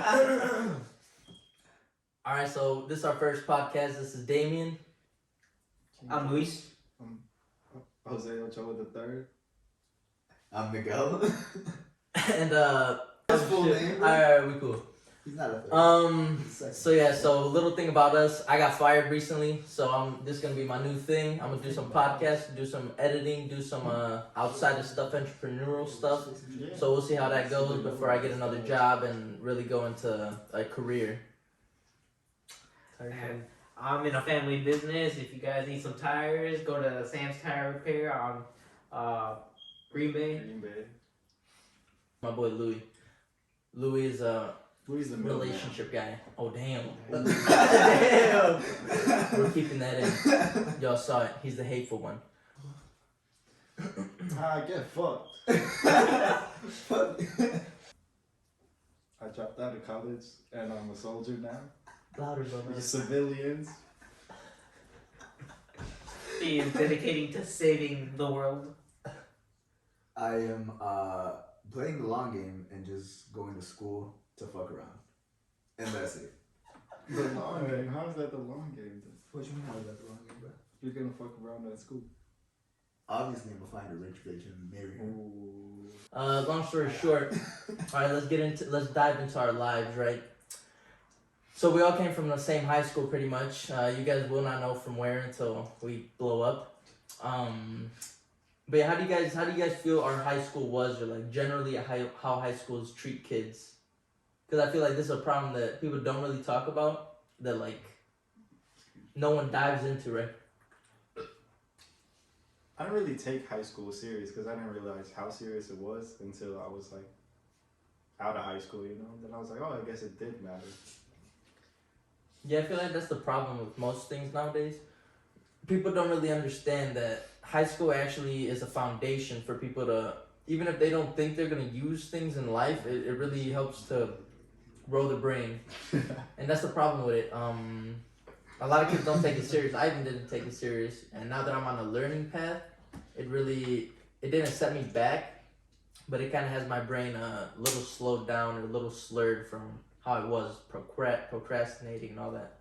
Alright, so this is our first podcast. This is Damian. I'm Luis. I'm Jose Ochoa III. I'm Miguel. And That's full name, bro. Alright, we cool. He's not a third. So a little thing about us, I got fired recently, so this is gonna be my new thing. I'm gonna do some podcasts, do some editing, do some outside of stuff, entrepreneurial stuff. So we'll see how that goes before I get another job and really go into a career. I'm in a family business. If you guys need some tires, go to Sam's Tire Repair on Green Bay. My boy Louis. Louis is Louis the relationship guy. Oh damn. Damn. We're keeping that in. Y'all saw it. He's the hateful one. Get fucked. I dropped out of college and I'm a soldier now. Louder, brother. Civilians. He is dedicating to saving the world. I am playing the long game and just going to school to fuck around. And that's it. The long game? How is that the long game? What you mean how is that the long game, bro? You're gonna fuck around at school. Obviously I'm gonna find a rich bitch and marry her. Long story short, alright, let's dive into our lives, right? So we all came from the same high school pretty much. You guys will not know from where until we blow up. But yeah, how do you guys feel our high school was, or like generally how high schools treat kids? Because I feel like this is a problem that people don't really talk about, that like no one dives into, right? I didn't really take high school serious because I didn't realize how serious it was until I was like out of high school, you know? Then I was like, oh, I guess it did matter. Yeah, I feel like that's the problem with most things nowadays. People don't really understand that high school actually is a foundation for people to, even if they don't think they're going to use things in life, it really helps to grow the brain. And that's the problem with it. A lot of kids don't take it serious. I even didn't take it serious. And now that I'm on a learning path, it didn't set me back, but it kind of has my brain a little slowed down or a little slurred from how I was procrastinating and all that.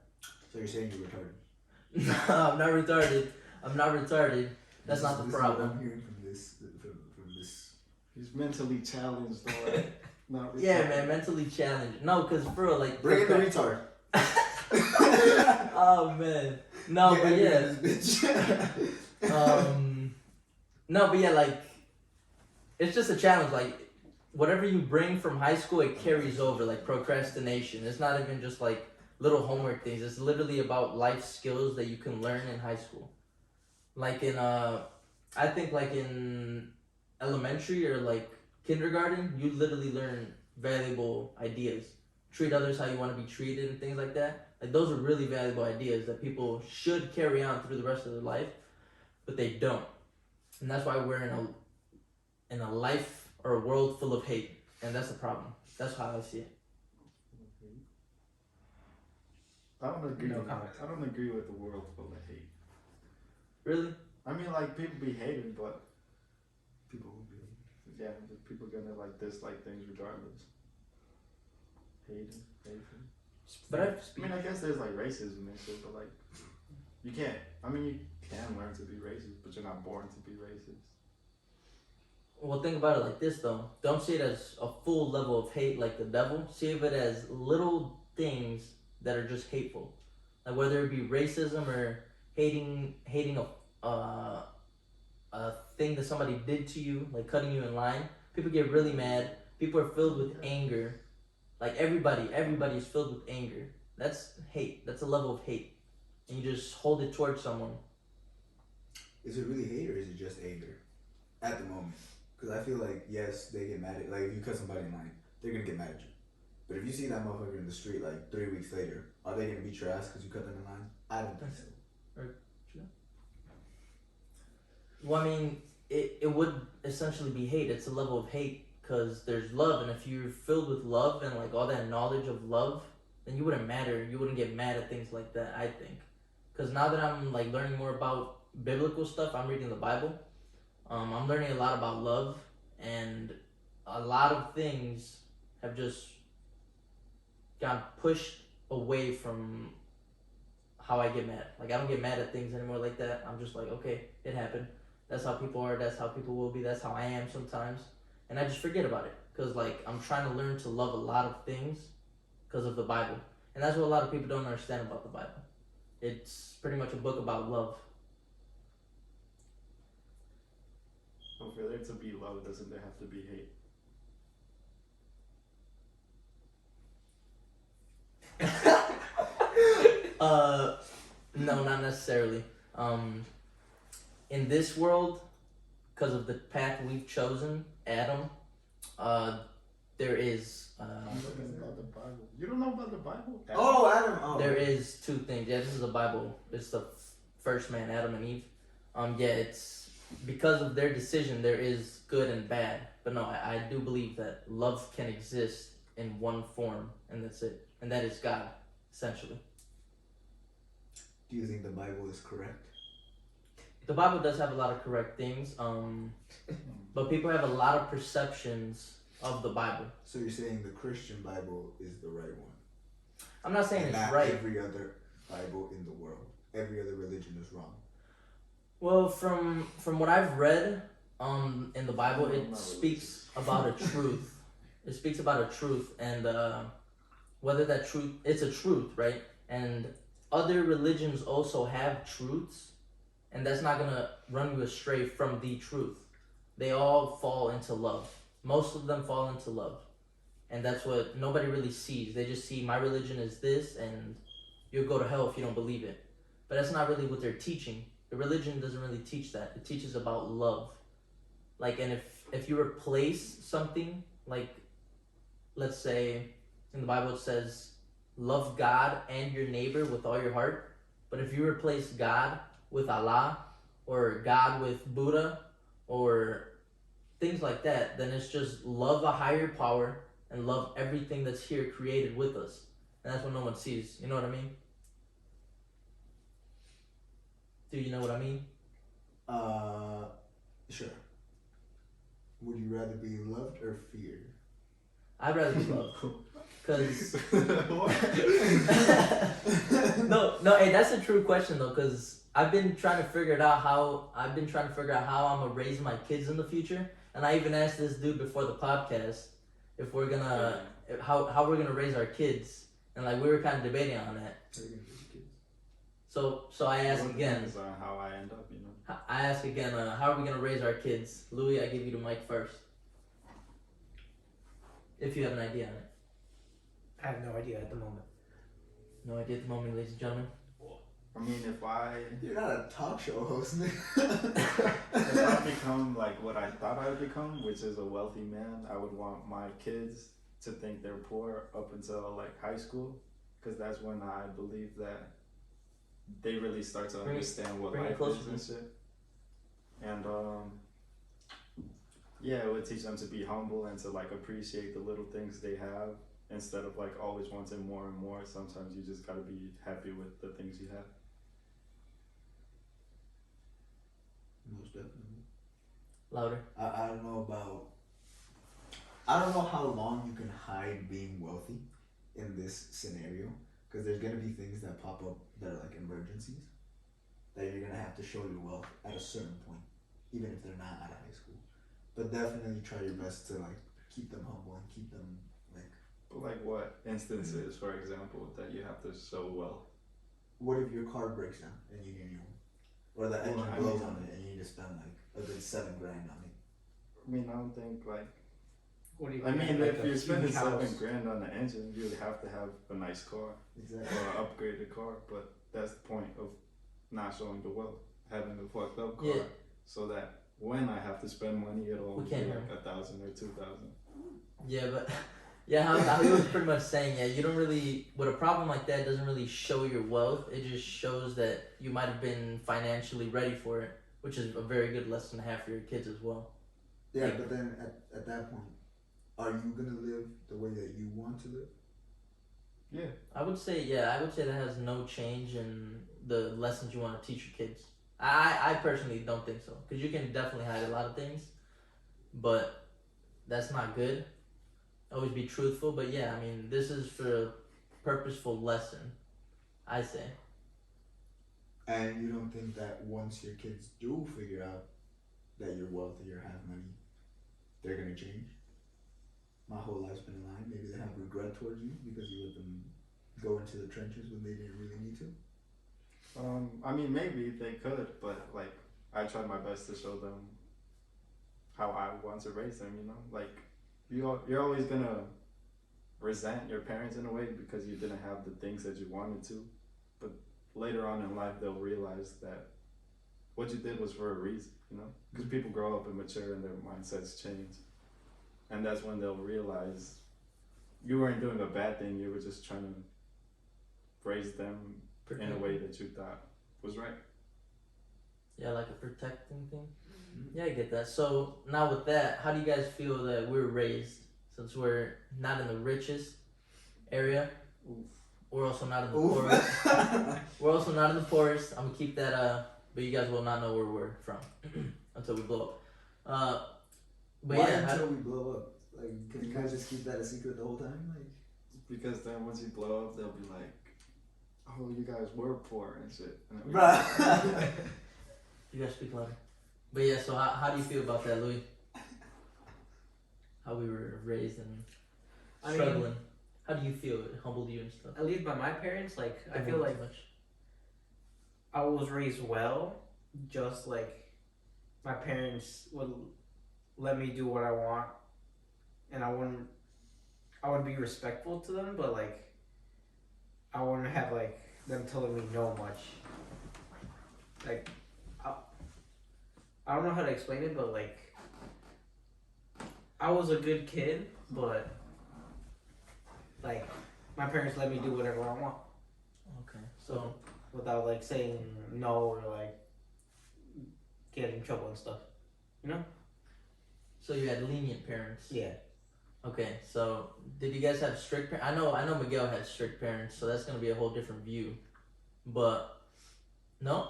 So you're saying you're retarded? No, I'm not retarded. That's not the problem. I'm hearing from this. He's mentally challenged, alright? Not retarded. Yeah, man, mentally challenged. No, because for real, like... Bring in the retard. Oh, man. No, but yeah. No, but yeah, like, it's just a challenge. Like, whatever you bring from high school, it carries over, like procrastination. It's not even just like little homework things. It's literally about life skills that you can learn in high school. Like I think like in elementary or like kindergarten, you literally learn valuable ideas. Treat others how you want to be treated and things like that. Like those are really valuable ideas that people should carry on through the rest of their life, but they don't. And that's why we're in a life or a world full of hate, and that's the problem. That's how I see it. I don't agree. No comment. I don't agree with the world full of hate. Really? I mean, like people be hating, but People will be. yeah, but people gonna like dislike things regardless. Hating. But I mean, I guess there's like racism and shit, but like you can't. I mean, you can learn to be racist, but you're not born to be racist. Well, think about it like this though. Don't see it as a full level of hate like the devil. See it as little things that are just hateful. Like whether it be racism or hating a thing that somebody did to you, like cutting you in line. People get really mad. People are filled with anger. Like everybody is filled with anger. That's hate. That's a level of hate. And you just hold it towards someone. Is it really hate or is it just anger? At the moment. Because I feel like, yes, they get mad at, like, if you cut somebody in line, they're going to get mad at you. But if you see that motherfucker in the street, like, 3 weeks later, are they going to beat your ass because you cut them in line? I don't think so. Well, I mean, it would essentially be hate. It's a level of hate because there's love. And if you're filled with love and, like, all that knowledge of love, then you wouldn't matter. You wouldn't get mad at things like that, I think. Because now that I'm, like, learning more about biblical stuff, I'm reading the Bible. I'm learning a lot about love, and a lot of things have just gotten pushed away from how I get mad. Like I don't get mad at things anymore like that. I'm just like, okay, it happened. That's how people are. That's how people will be. That's how I am sometimes, and I just forget about it because like I'm trying to learn to love a lot of things because of the Bible, and that's what a lot of people don't understand about the Bible. It's pretty much a book about love. So for there to be love, doesn't there have to be hate? No, not necessarily. In this world, because of the path we've chosen, Adam, there is. I'm looking about the Bible. You don't know about the Bible? Oh, Adam. Oh. There is two things. Yeah, this is a Bible. It's the first man, Adam and Eve. Yeah, it's because of their decision. There is good and bad, but no, I do believe that love can exist in one form, and that's it, and that is God, essentially. Do you think the Bible is correct? The Bible does have a lot of correct things, but people have a lot of perceptions of the Bible. So you're saying the Christian Bible is the right one? I'm not saying And it's not right. every other Bible in the world. Every other religion is wrong. Well, from what I've read, in the Bible, No, it not speaks about a truth. It speaks about a truth, and whether that truth, it's a truth, right? And other religions also have truths, and that's not gonna run you astray from the truth. They all fall into love. Most of them fall into love, and that's what nobody really sees. They just see my religion is this, and you'll go to hell if you don't believe it. But that's not really what they're teaching. The religion doesn't really teach that. It teaches about love. Like, and if you replace something, like, let's say in the Bible it says, love God and your neighbor with all your heart. But if you replace God with Allah, or God with Buddha, or things like that, then it's just love a higher power and love everything that's here created with us. And that's what no one sees. You know what I mean? Do you know what I mean? Sure. Would you rather be loved or feared? I'd rather be loved. Cause What? no, hey, that's a true question though. Cause I've been trying to figure how I'm gonna raise my kids in the future, and I even asked this dude before the podcast if we're gonna how we're gonna raise our kids, and like we were kind of debating on that. How are you gonna raise your kids? So I ask Well, it again. depends on how I end up, you know. I ask again. How are we gonna raise our kids? Louis, I give you the mic first. If you have an idea on it. I have no idea at the moment. No idea at the moment, ladies and gentlemen. I mean, if I You're not a talk show host, man. if I become like what I thought I would become, which is a wealthy man, I would want my kids to think they're poor up until like high school, because that's when I believe that they really start to understand what bring it life closer is to and shit. And yeah, it would teach them to be humble and to like appreciate the little things they have instead of like always wanting more and more. Sometimes you just gotta be happy with the things you have. Most definitely. Louder. I don't know about. I don't know how long you can hide being wealthy in this scenario, because there's gonna be things that pop up that are like emergencies that you're gonna have to show your wealth at a certain point, even if they're not out of high school. But definitely try your best to like keep them humble and keep them like. But like what instances, for example, that you have to show wealth? What if your car breaks down and you need a new one, or the engine I blows mean- on it and you need to spend like a good $7,000 on it? I mean, I don't think like. What do you I mean, like if a you're spending huge house? $7,000 on the engine, you would have to have a nice car Exactly. or an upgraded car. But that's the point of not showing the wealth, having a fucked up car, Yeah. so that when I have to spend money, it'll always be can't like 1,000 or 2,000. Yeah, but yeah, how he was pretty much saying, yeah, you don't really, with a problem like that, it doesn't really show your wealth. It just shows that you might have been financially ready for it, which is a very good lesson to have for your kids as well. Yeah, Like- but then at that point, are you gonna live the way that you want to live? Yeah. I would say that has no change in the lessons you want to teach your kids. I personally don't think so, because you can definitely hide a lot of things, but that's not good. Always be truthful, but yeah, I mean, this is for purposeful lesson. I say. And you don't think that once your kids do figure out that you're wealthy or have money, they're gonna change? My whole life's been a lie. Maybe they have regret towards you because you let them go into the trenches when they didn't really need to. I mean, maybe they could, but like, I tried my best to show them how I want to raise them. You know, like you're always gonna resent your parents in a way because you didn't have the things that you wanted to, but later on in life they'll realize that what you did was for a reason. You know, because people grow up and mature and their mindsets change, and that's when they'll realize you weren't doing a bad thing. You were just trying to raise them in a way that you thought was right. Yeah, like a protecting thing. Yeah, I get that. So now with that, how do you guys feel that we're raised? Since we're not in the richest area, we're also not in the poorest. We're also not in the poorest. I'm gonna keep that. But you guys will not know where we're from until we blow up. But Why yeah, until we blow up? Like, can you guys just keep that a secret the whole time? Like, Because then once you blow up, they'll be like, "Oh, you guys were poor and shit." And then we- bruh. you guys speak louder. But yeah, so how do you feel about that, Louis? How we were raised and I struggling. mean, How do you feel? It humbled you and stuff. at least by my parents, like I Don't feel worry like too much. I was raised well, just like my parents would let me do what I want, and I would be respectful to them, but like I wouldn't have like them telling me no much. Like I don't know how to explain it, but like I was a good kid, but like my parents let me do whatever I want Okay, so without like saying no or like getting in trouble and stuff. You know? so you had lenient parents. Yeah. Okay, so did you guys have strict parents? I know Miguel had strict parents, so that's gonna be a whole different view. But no.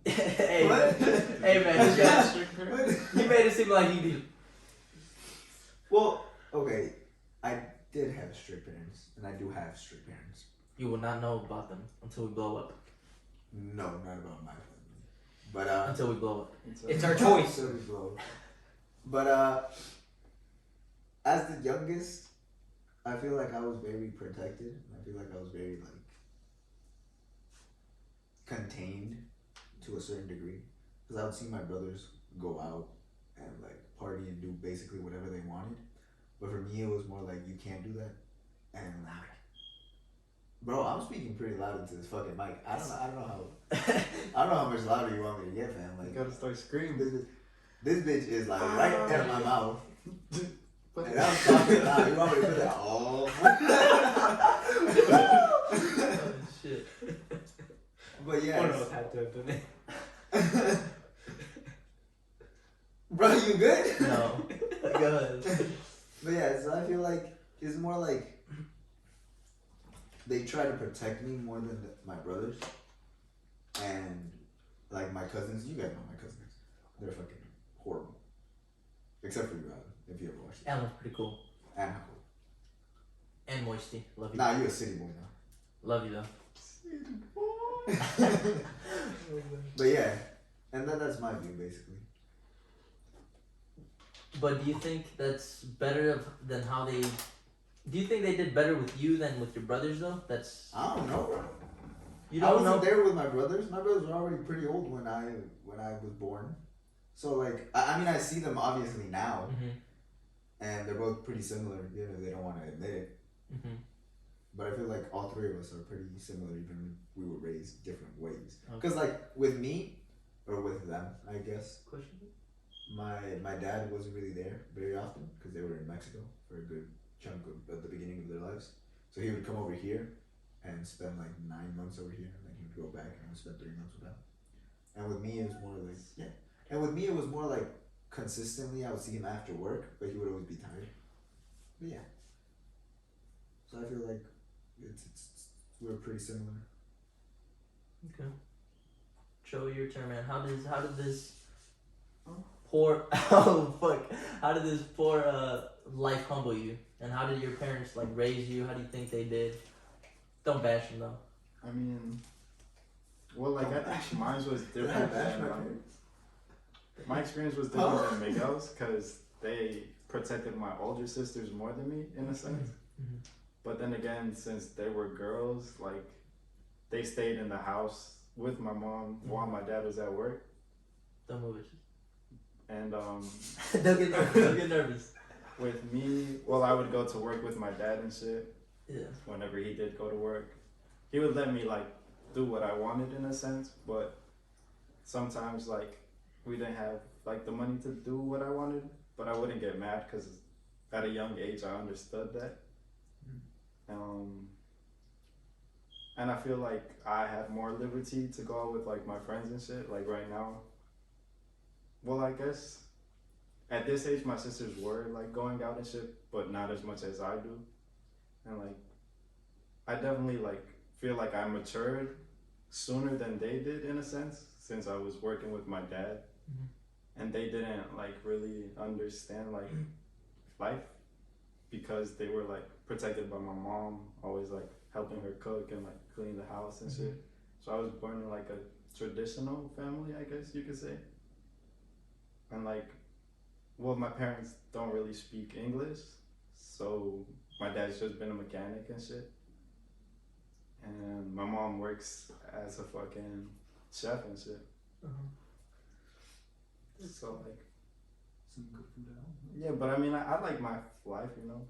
Hey What? man, hey man, you guys- you made it seem like he did. Well, okay, I did have strict parents, and I do have strict parents. You will not know about them until we blow up. No, not about my family. But Until we blow up. It's our choice. So we blow. But as the youngest, I feel like I was very protected. I feel like I was very like contained to a certain degree, because I would see my brothers go out and like party and do basically whatever they wanted. But for me, it was more like you can't do that, and like, bro, I'm speaking pretty loud into this fucking mic. I don't know how much louder you want me to get, fam. You Like, gotta start screaming. this bitch is like right in my mouth. And I'm talking loud. You want me to put that all? Oh, shit. But yeah, One of us had to have done it. bro, you good? No. Go ahead. But yeah, so I feel like it's more like they try to protect me more than my brothers, and like my cousins. You guys know my cousins; they're fucking horrible. Except for you, Alan, if you ever watched it. Alan's pretty cool. And Haku. And Moisty. Love you. Nah, you a city boy now. Love you though. But yeah, and that's my view basically. But do you think that's better than how they? Do you think they did better with you than with your brothers though? That's I don't know, bro. you I don't wasn't know. there with my brothers. My brothers were already pretty old when I was born. So like, I mean, I see them obviously now, Mhm. and they're both pretty similar. You know, they don't want to admit it. Mhm. But I feel like all three of us are pretty similar, even if we were raised different ways. Okay. Because like with me, or with them, I guess, Question. my dad wasn't really there very often because they were in Mexico for a good chunk of at the beginning of their lives. So he would come over here and spend like 9 months over here, and then he would go back and I would spend 3 months with them. And with me, it was more like And with me, it was more like consistently. I would see him after work, but he would always be tired. But yeah. So I feel like we're pretty similar. Okay. Joe, your turn, man. How did this poor oh fuck, how did this poor life humble you? And how did your parents like raise you? How do you think they did? Don't bash them though. I mean, well, like I think mine was different than my experience was different than Miguel's because they protected my older sisters more than me in a sense. Mm-hmm. But then again, since they were girls, like they stayed in the house with my mom while my dad was at work. Don't move it. And Don't get nervous. Don't get nervous. with me, well, I would go to work with my dad and shit. Yeah. Whenever he did go to work, he would let me like do what I wanted in a sense, but sometimes like we didn't have like the money to do what I wanted, but I wouldn't get mad because at a young age I understood that. And I feel like I had more liberty to go out with like my friends and shit. Like right now, well, I guess at this age my sisters were like going out and shit, but not as much as I do. And like I definitely like feel like I matured sooner than they did in a sense, since I was working with my dad. And they didn't like really understand like life because they were like protected by my mom, always like helping her cook and like clean the house and shit. So I was born in like a traditional family, I guess you could say. And like, well, my parents don't really speak English, so my dad's just been a mechanic and shit. And my mom works as a fucking chef and shit. So like, Some good food at home. yeah, but I mean, I like my life, you know.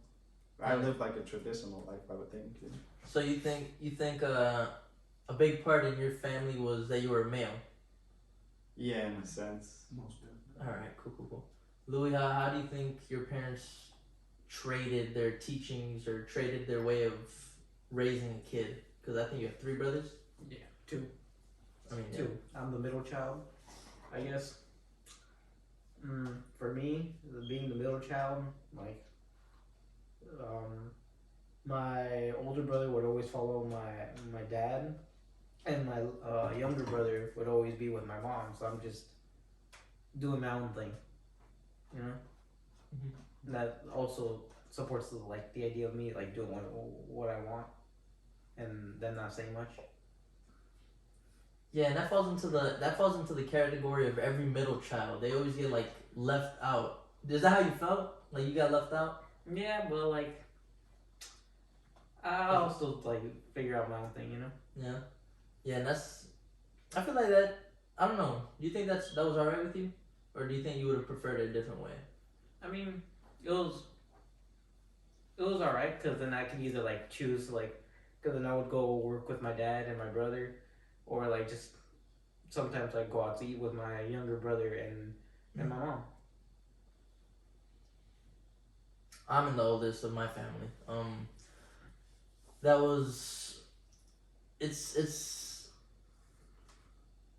I live like a traditional life, I would think. You know? So you think a big part in your family was that you were a male? Yeah, in a sense. Most definitely. All right, cool. Louis, how do you think your parents traded their teachings or traded their way of raising a kid? Because I think you have 3 brothers. Yeah, 2. I mean, 2. I'm the middle child, I guess. For me, being the middle child, like, my older brother would always follow my dad, and my younger brother would always be with my mom. So I'm just doing my own thing, you know. And that also supports the idea of me like doing what I want, and them not saying much. Yeah, and that falls into the category of every middle child. They always get like left out. Is that how you felt? Like you got left out? Yeah, but like, I'll still like figure out my own thing, you know. Yeah, and I feel like that. I don't know. Do you think that was alright with you, or do you think you would have preferred it a different way? I mean, it was alright because then I could either like choose like, because then I would go work with my dad and my brother, or like just sometimes I go out to eat with my younger brother and my mom. I'm the oldest of my family. It's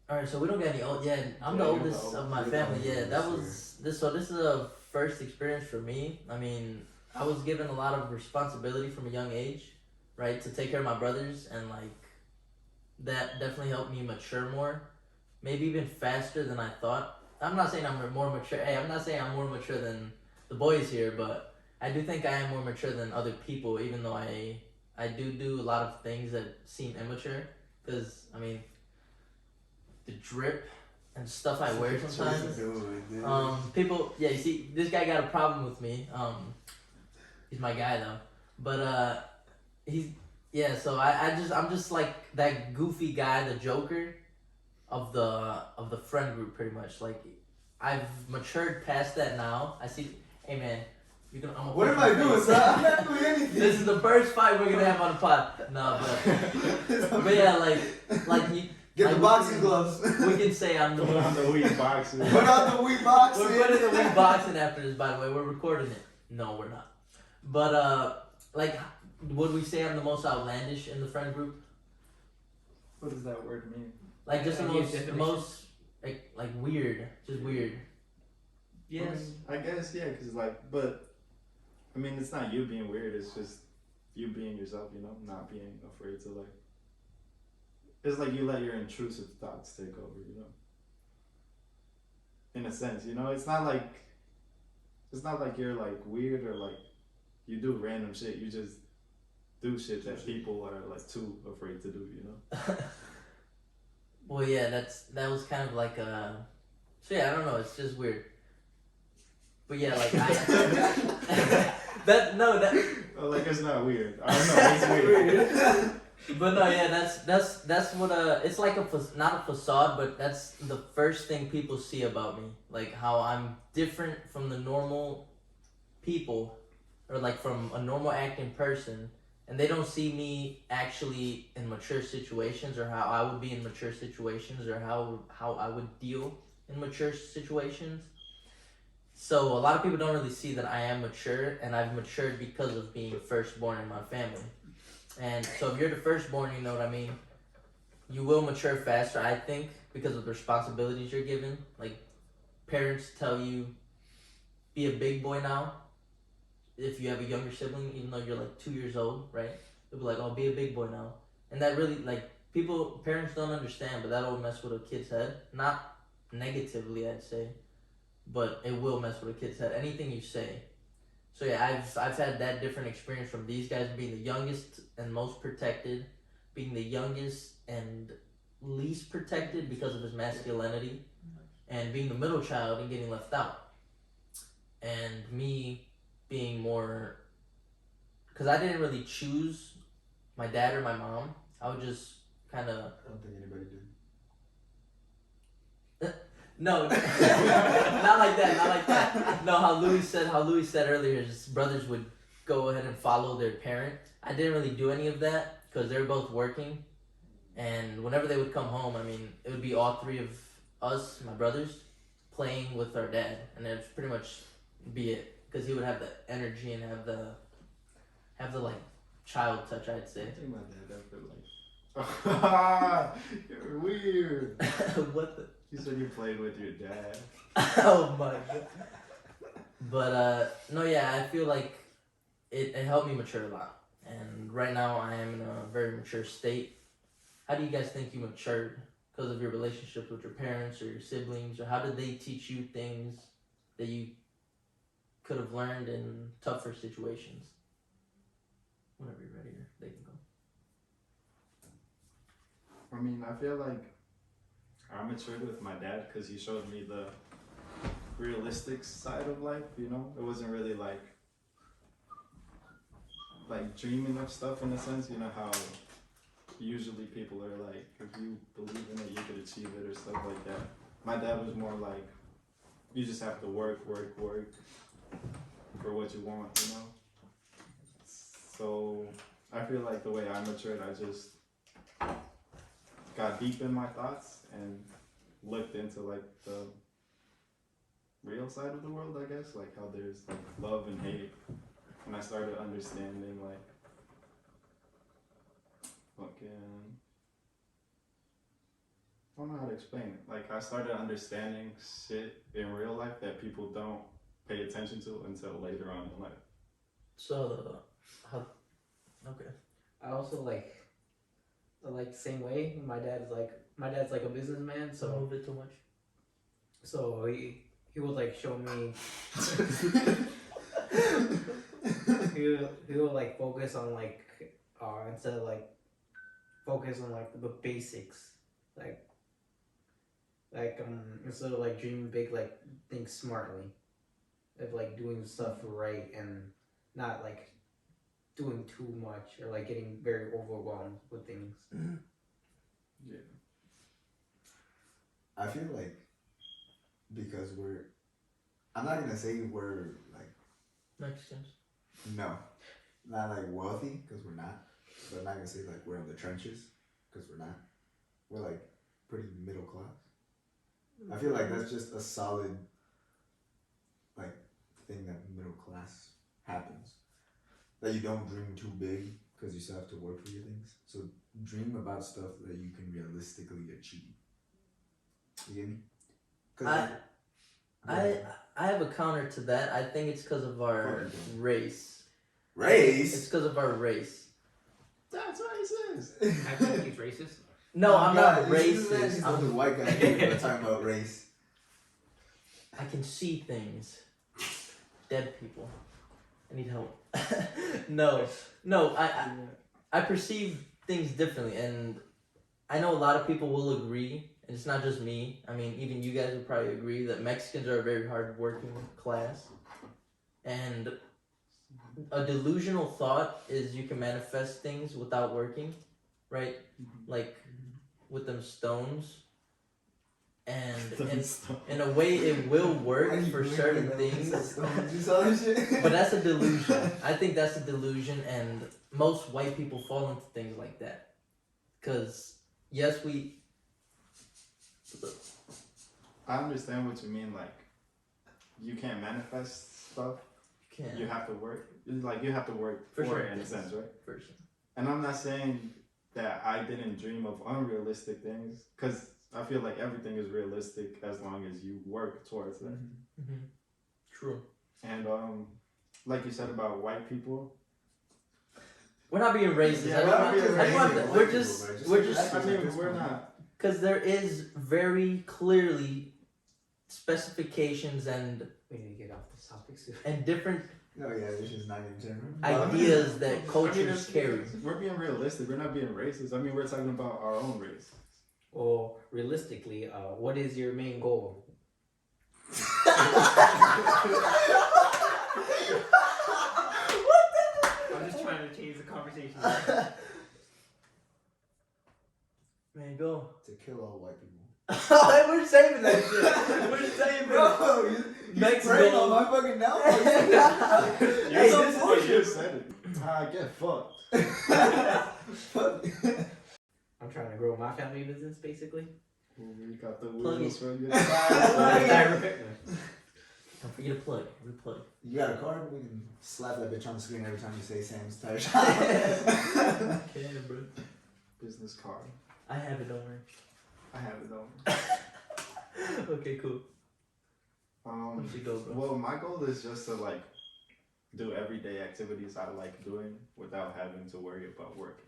all right. So we don't get any old. Yeah, I'm the Yeah, you're oldest the of my oldest. You're the family. Yeah, oldest, that was this. So this is a first experience for me. I mean, I was given a lot of responsibility from a young age, right, to take care of my brothers, and like that definitely helped me mature more, maybe even faster than I thought. I'm not saying I'm more mature. Hey, I'm not saying I'm more mature than the boys here, but I do think I am more mature than other people, even though I do a lot of things that seem immature. Because, I mean, the drip and stuff I wear sometimes. People, yeah, you see, this guy got a problem with me. He's my guy though. But, so I'm just like that goofy guy, the joker of the friend group pretty much. Like, I've matured past that now. I see, hey man, What am I doing, son? I'm not doing anything. This is the first fight we're gonna have on the pod. No, but yeah, like you Get like the boxing gloves. We can say I'm the Put on most. the Wii boxing. Put on the Wii boxing. We're putting the Wii boxing after this, by the way. We're recording it. No, we're not. But like, would we say I'm the most outlandish in the friend group? What does that word mean? Like just I the need a most definition. like weird, just weird. Yes. I guess, yeah, because like, but I mean, it's not you being weird, it's just you being yourself, you know, not being afraid to like, it's like you let your intrusive thoughts take over, you know. in a sense, you know. It's not like you're like weird or like you do random shit. You just do shit that people are like too afraid to do, you know. Well, yeah, that was kind of like so yeah, I don't know, it's just weird. But yeah, like I Oh, like it's not weird. I don't know. It's weird. But no, yeah, that's what it's like not a facade, but that's the first thing people see about me, like how I'm different from the normal people, or like from a normal acting person, and they don't see me actually in mature situations, or how I would be in mature situations, or how I would deal in mature situations. So a lot of people don't really see that I am mature, and I've matured because of being firstborn in my family. And so if you're the firstborn, you know what I mean, you will mature faster, I think, because of the responsibilities you're given. Like, parents tell you, be a big boy now. If you have a younger sibling, even though you're like 2 years old, right? They'll be like, oh, be a big boy now. And that really, like, parents don't understand, but that'll mess with a kid's head. Not negatively, I'd say, but it will mess with a kid's head. Anything you say. So yeah, I've had that different experience from these guys, being the youngest and most protected, being the youngest and least protected because of his masculinity, and being the middle child and getting left out. And me being more, because I didn't really choose my dad or my mom. I would just kind of. I don't think anybody did. No, not like that. Not like that. No, how Louis said earlier, his brothers would go ahead and follow their parent. I didn't really do any of that because they were both working, and whenever they would come home, I mean, it would be all three of us, my brothers, playing with our dad, and that'd pretty much be it. Because he would have the energy and have the like child touch, I'd say. I think my dad ever like, you're weird. What the? You said you played with your dad. Oh my god. But no, yeah, I feel like it helped me mature a lot, and right now I am in a very mature state. How do you guys think you matured? Because of your relationships with your parents or your siblings, or how did they teach you things that you could have learned in tougher situations? Whenever you're ready, they can go. I mean, I feel like I matured with my dad because he showed me the realistic side of life, you know? It wasn't really like dreaming of stuff in a sense, you know how usually people are like, if you believe in it, you could achieve it or stuff like that. My dad was more like, you just have to work for what you want, you know? So I feel like the way I matured, I just got deep in my thoughts and looked into like the real side of the world, I guess, like how there's like love and hate, and I started understanding like fucking, I don't know how to explain it. Like I started understanding shit in real life that people don't pay attention to until later on in life. So okay. I also like the same way. My dad's like a businessman, so Don't move it too much. so he would like show me. he would like focus on like instead of like focus on like the basics, like instead of like dreaming big, like think smartly, of like doing stuff right and not like doing too much or like getting very overwhelmed with things. Yeah. I feel like because I'm not gonna say we're like Mexicans. no, not like wealthy because we're not. But I'm not gonna say like we're in the trenches because we're not. We're like pretty middle class. I feel like that's just a solid like thing that middle class happens. That you don't dream too big because you still have to work for your things. So dream about stuff that you can realistically achieve. You get me? 'Cause I have a counter to that. I think it's because of our race. race. It's because of our race. That's what he says. I think he's racist. No, I'm not He's racist. the white guy here talking about race. I can see things. Dead people. I need help. no, I perceive things differently, and I know a lot of people will agree, and it's not just me. I mean, even you guys would probably agree that Mexicans are a very hard-working class, and a delusional thought is you can manifest things without working, right? Like with them stones. And in a way, it will work for certain things. You saw that shit? But that's a delusion. I think that's a delusion, and most white people fall into things like that. Because, yes, I understand what you mean. Like, you can't manifest stuff. can. You have to work. Like, you have to work For for sure, it in a yes. sense, right? For sure. And I'm not saying that I didn't dream of unrealistic things, because I feel like everything is realistic as long as you work towards it. Mm-hmm. True. And like you said about white people, We're not being racist. Yeah, I we're not being just- racist. we're just, I mean, we're not. because there is very clearly specifications and We need to get off this topic soon. different No, yeah, this is not even general. ideas that I mean, cultures carry. we're being realistic. We're not being racist. I mean, we're talking about our own race. Well, realistically, what is your main goal? I'm just trying to change the conversation. Man, go. To kill all white people. We're saving that shit. We're saving it. Bro, you Next praying goal. on my fucking downfall. Hey, You're this so is- you said it. Get fucked. I'm trying to grow my family business, basically. We got the Plug wheels it. for you. Don't forget to plug. Replug. You got a card? We can slap that bitch on the screen every time you say Sam's tire Okay, bro. Business card. I have it, don't worry. I have it though. Okay, cool. Where's it go, bro? Well, my goal is just to like do everyday activities I like doing without having to worry about working.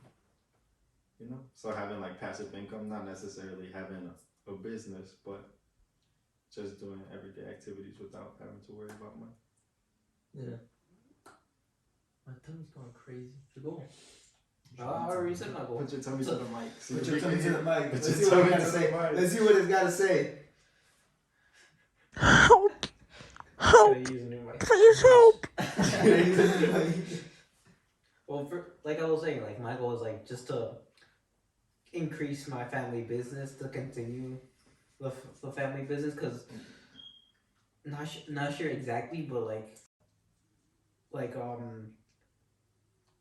You know, so having like passive income, not necessarily having a business, but just doing everyday activities without having to worry about money. Yeah. My tummy's going crazy. Where's it go? I already said my goal. Put your tummy to the mic. See Put if your we tongue can to hear- the mic. Put Let's your see what tongue it gotta to the say. mic. Let's see what it's gotta say. Gotta use a new mic. Well, like I was saying, like my goal is like just to increase my family business, to continue the family business, because not sure exactly, but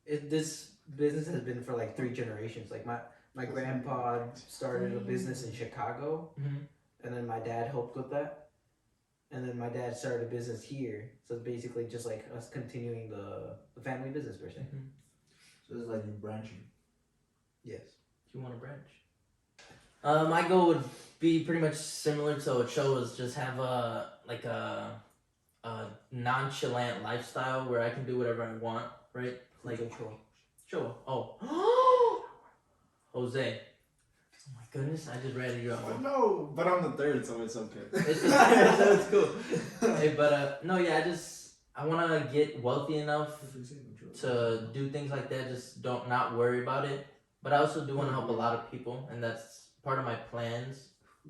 this business has been for like 3 generations. Like my grandpa started a business in Chicago, Mhm. and then my dad helped with that, and then my dad started a business here. So it's basically just like us continuing the family business per se. Mhm. So it's like you branching. Yes. If you want to branch. My goal would be pretty much similar to what Cho was, just have a nonchalant lifestyle where I can do whatever I want, right? Like Control. Cho. Oh. Jose. Oh my goodness, I just read you Oh, out. no, but I'm the third, so it's okay. It's cool. Hey, but no, yeah, I want to get wealthy enough to do things like that. Just not worry about it. But I also do want to help a lot of people, and that's part of my plans.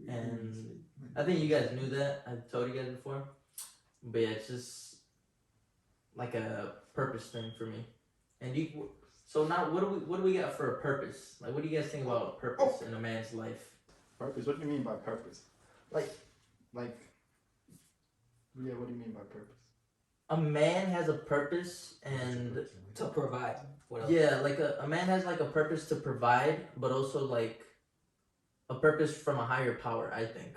And I think you guys knew that. I told you guys before. But yeah, it's just like a purpose thing for me. And so now, what do we got for a purpose? Like, what do you guys think about purpose in a man's life? Purpose? What do you mean by purpose? Like, yeah, what do you mean by purpose? a man has a purpose, and To provide. What else? yeah, like a man has like a purpose to provide, but also like a purpose from a higher power, I think.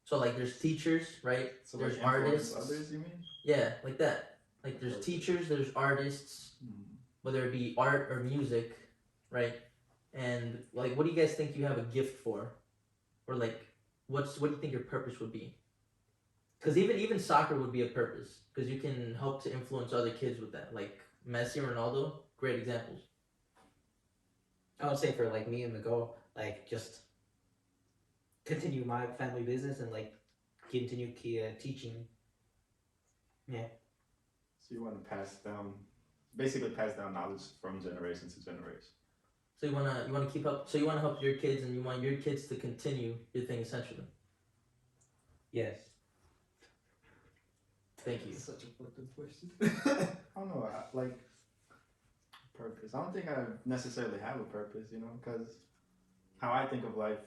So like there's teachers, right? So There's like influence artists. others, you mean? Yeah, like that. Like there's teachers, there's artists, whether it be art or music, right? And like, what do you guys think you have a gift for, or like, what do you think your purpose would be? Because even soccer would be a purpose, because you can help to influence other kids with that. Like Messi, Ronaldo, great examples. I would say for like me and Miguel, like just continue my family business and like continue teaching. So you want to pass down knowledge from generation to generation. So you wanna keep up. So you wanna help your kids, and you want your kids to continue your thing essentially. Yes. Thank you. Such a fucked up question. I don't know, like purpose. I don't think I necessarily have a purpose, because how I think of life,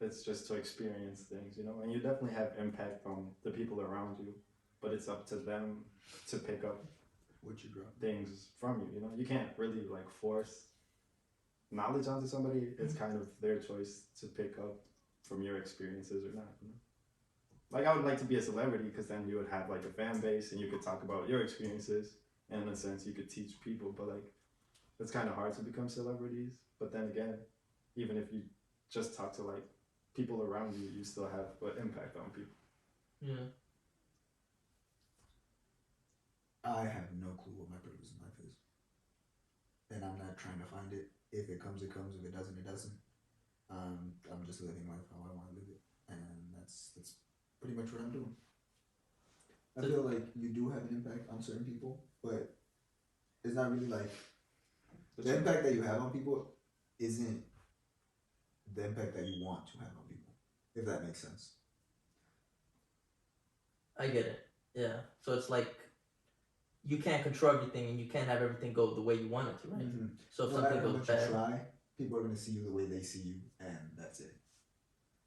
it's just to experience things, and you definitely have impact on the people around you, but it's up to them to pick up What you drop? things from you. You can't really like force knowledge onto somebody. It's kind of their choice to pick up from your experiences or not. Like I would like to be a celebrity because then you would have like a fan base and you could talk about your experiences, and in a sense you could teach people. But like it's kind of hard to become celebrities. But then again, even if you just talk to like people around you, you still have an impact on people. Yeah. I have no clue what my purpose in life is, and I'm not trying to find it. If it comes, it comes. If it doesn't, it doesn't. I'm just living life how I want to live it, and that's pretty much what I'm doing. I feel like you do have an impact on certain people, but it's not really like the impact that you have on people isn't the impact that you want to have on people, if that makes sense. I get it. Yeah. So it's like you can't control everything, and you can't have everything go the way you want it to, right? Mm-hmm. So if No something matter how goes much you bad, try, people are gonna see you the way they see you, and that's it.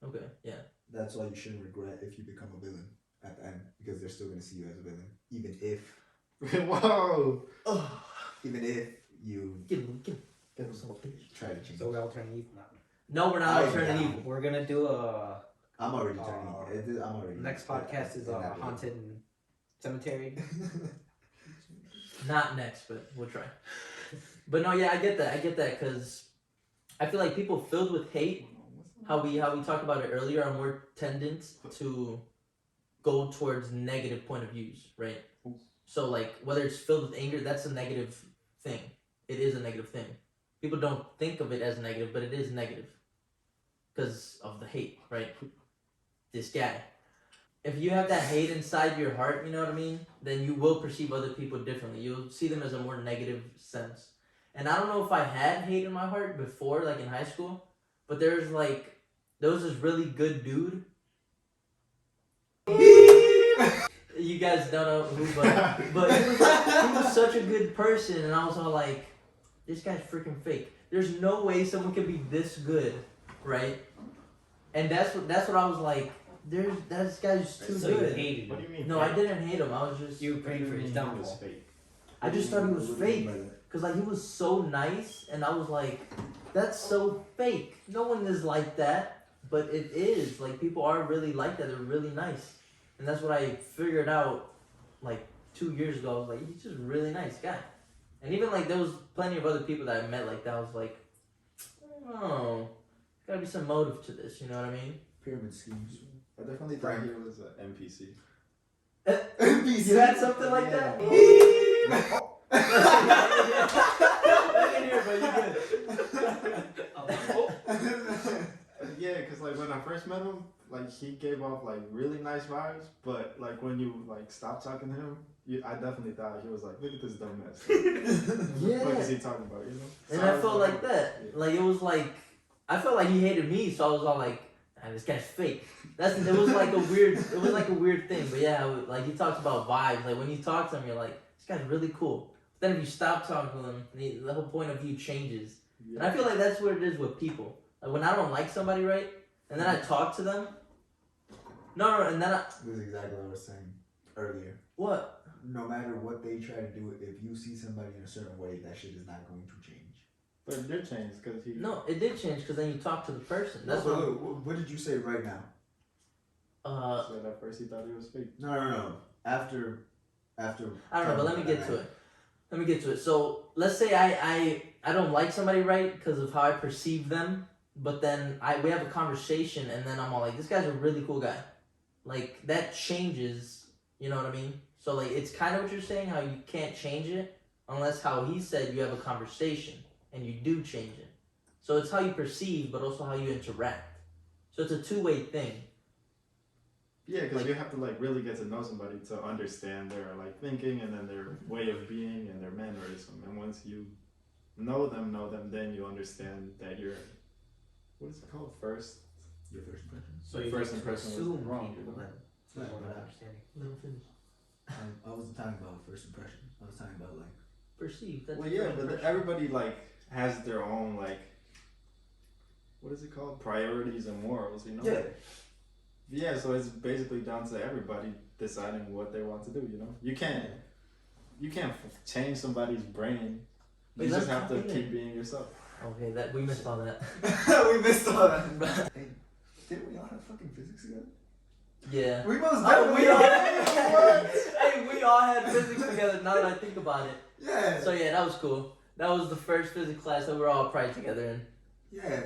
okay, yeah. That's why you shouldn't regret if you become a villain at the end, because they're still gonna see you as a villain, even if Whoa! even if you Get him. Some try to change. So we all turn evil now. No, we're not all I'm turning down. evil. We're gonna do a I'm already turning. I'm already. next podcast is in that way. haunted cemetery. Not next, but we'll try. But no, yeah, I get that, because I feel like people filled with hate, how we talked about it earlier, are more tendent to go towards negative point of views, right? So like whether it's filled with anger, that's a negative thing. It is a negative thing. People don't think of it as negative, but it is negative because of the hate, right? This guy. If you have that hate inside your heart, you know what I mean, then you will perceive other people differently. You'll see them as a more negative sense. And I don't know if I had hate in my heart before, like in high school, but there was this really good dude. You guys don't know who, but he was such a good person, and I was all like, this guy's freaking fake. There's no way someone can be this good, right? And that's what I was like. This guy's too So you good. hated What do him. you mean? No, I didn't hate him. I was just You were praying for his He was downfall. fake. I just thought he was What do you mean fake. by that? Cause like he was so nice, and I was like, that's so fake. No one is like that, but it is. Like people are really like that. They're really nice, and that's what I figured out like 2 years ago. I was like, he's just a really nice guy. And even like there was plenty of other people that I met like that. I was like, oh, gotta be some motive to this. You know what I mean? Pyramid schemes. I definitely thought he was an NPC. You had something like that? I can hear it, but you're good. Yeah, because like when I first met him, like he gave off like really nice vibes, but like when you like stopped talking to him, I definitely thought he was like, look at this dumbass. Yeah. What is he talking about, you know? And So I was felt like that. yeah. Like it was like I felt like he hated me, so I was all like, "Ah, this guy's fake." It was like a weird thing. But yeah, like he talks about vibes. Like when you talk to him, you're like, this guy's really cool. But then if you stop talking to him, the whole point of view changes. Yeah. And I feel like that's what it is with people. Like when I don't like somebody, right, and then I talk to them. No, and then This is exactly what I was saying earlier. what? No matter what they try to do, if you see somebody in a certain way, that shit is not going to change. But it did change because he. No, it did change because then you talk to the person. That's No, but what did you say right now? Said at first he thought he was fake. No. After. I don't know, but let me get to it. So let's say I don't like somebody, right, because of how I perceive them. But then we have a conversation, and then I'm all like, this guy's a really cool guy. Like that changes. You know what I mean? So like it's kind of what you're saying, how you can't change it unless how he said you have a conversation and you do change it. So it's how you perceive, but also how you interact. So it's a two-way thing. Yeah, because Like- you have to like really get to know somebody to understand their like thinking and then their way of being and their mannerism. And once you know them, then you understand that you're what is it called? Your first impression. So you First just impression was assume wrong, people you know? then. Right, From what right. I'm understanding. Let him finish. I wasn't talking about first impression. I was talking about like. Perceive. That's Well, yeah, first but impression. everybody like has their own like what is it called? Priorities and morals, you know? Yeah. Yeah, so it's basically down to everybody deciding what they want to do, you know? You can't change somebody's brain. Wait, You just let's have to hop in keep there. being yourself. Okay, that we missed all that. We missed all that. Hey, didn't we all have fucking physics together? Yeah. We most Oh, definitely we all had. hey, we all had physics together. Now that I think about it. Yeah. So yeah, that was cool. That was the first physics class that we were all probably together in. Yeah.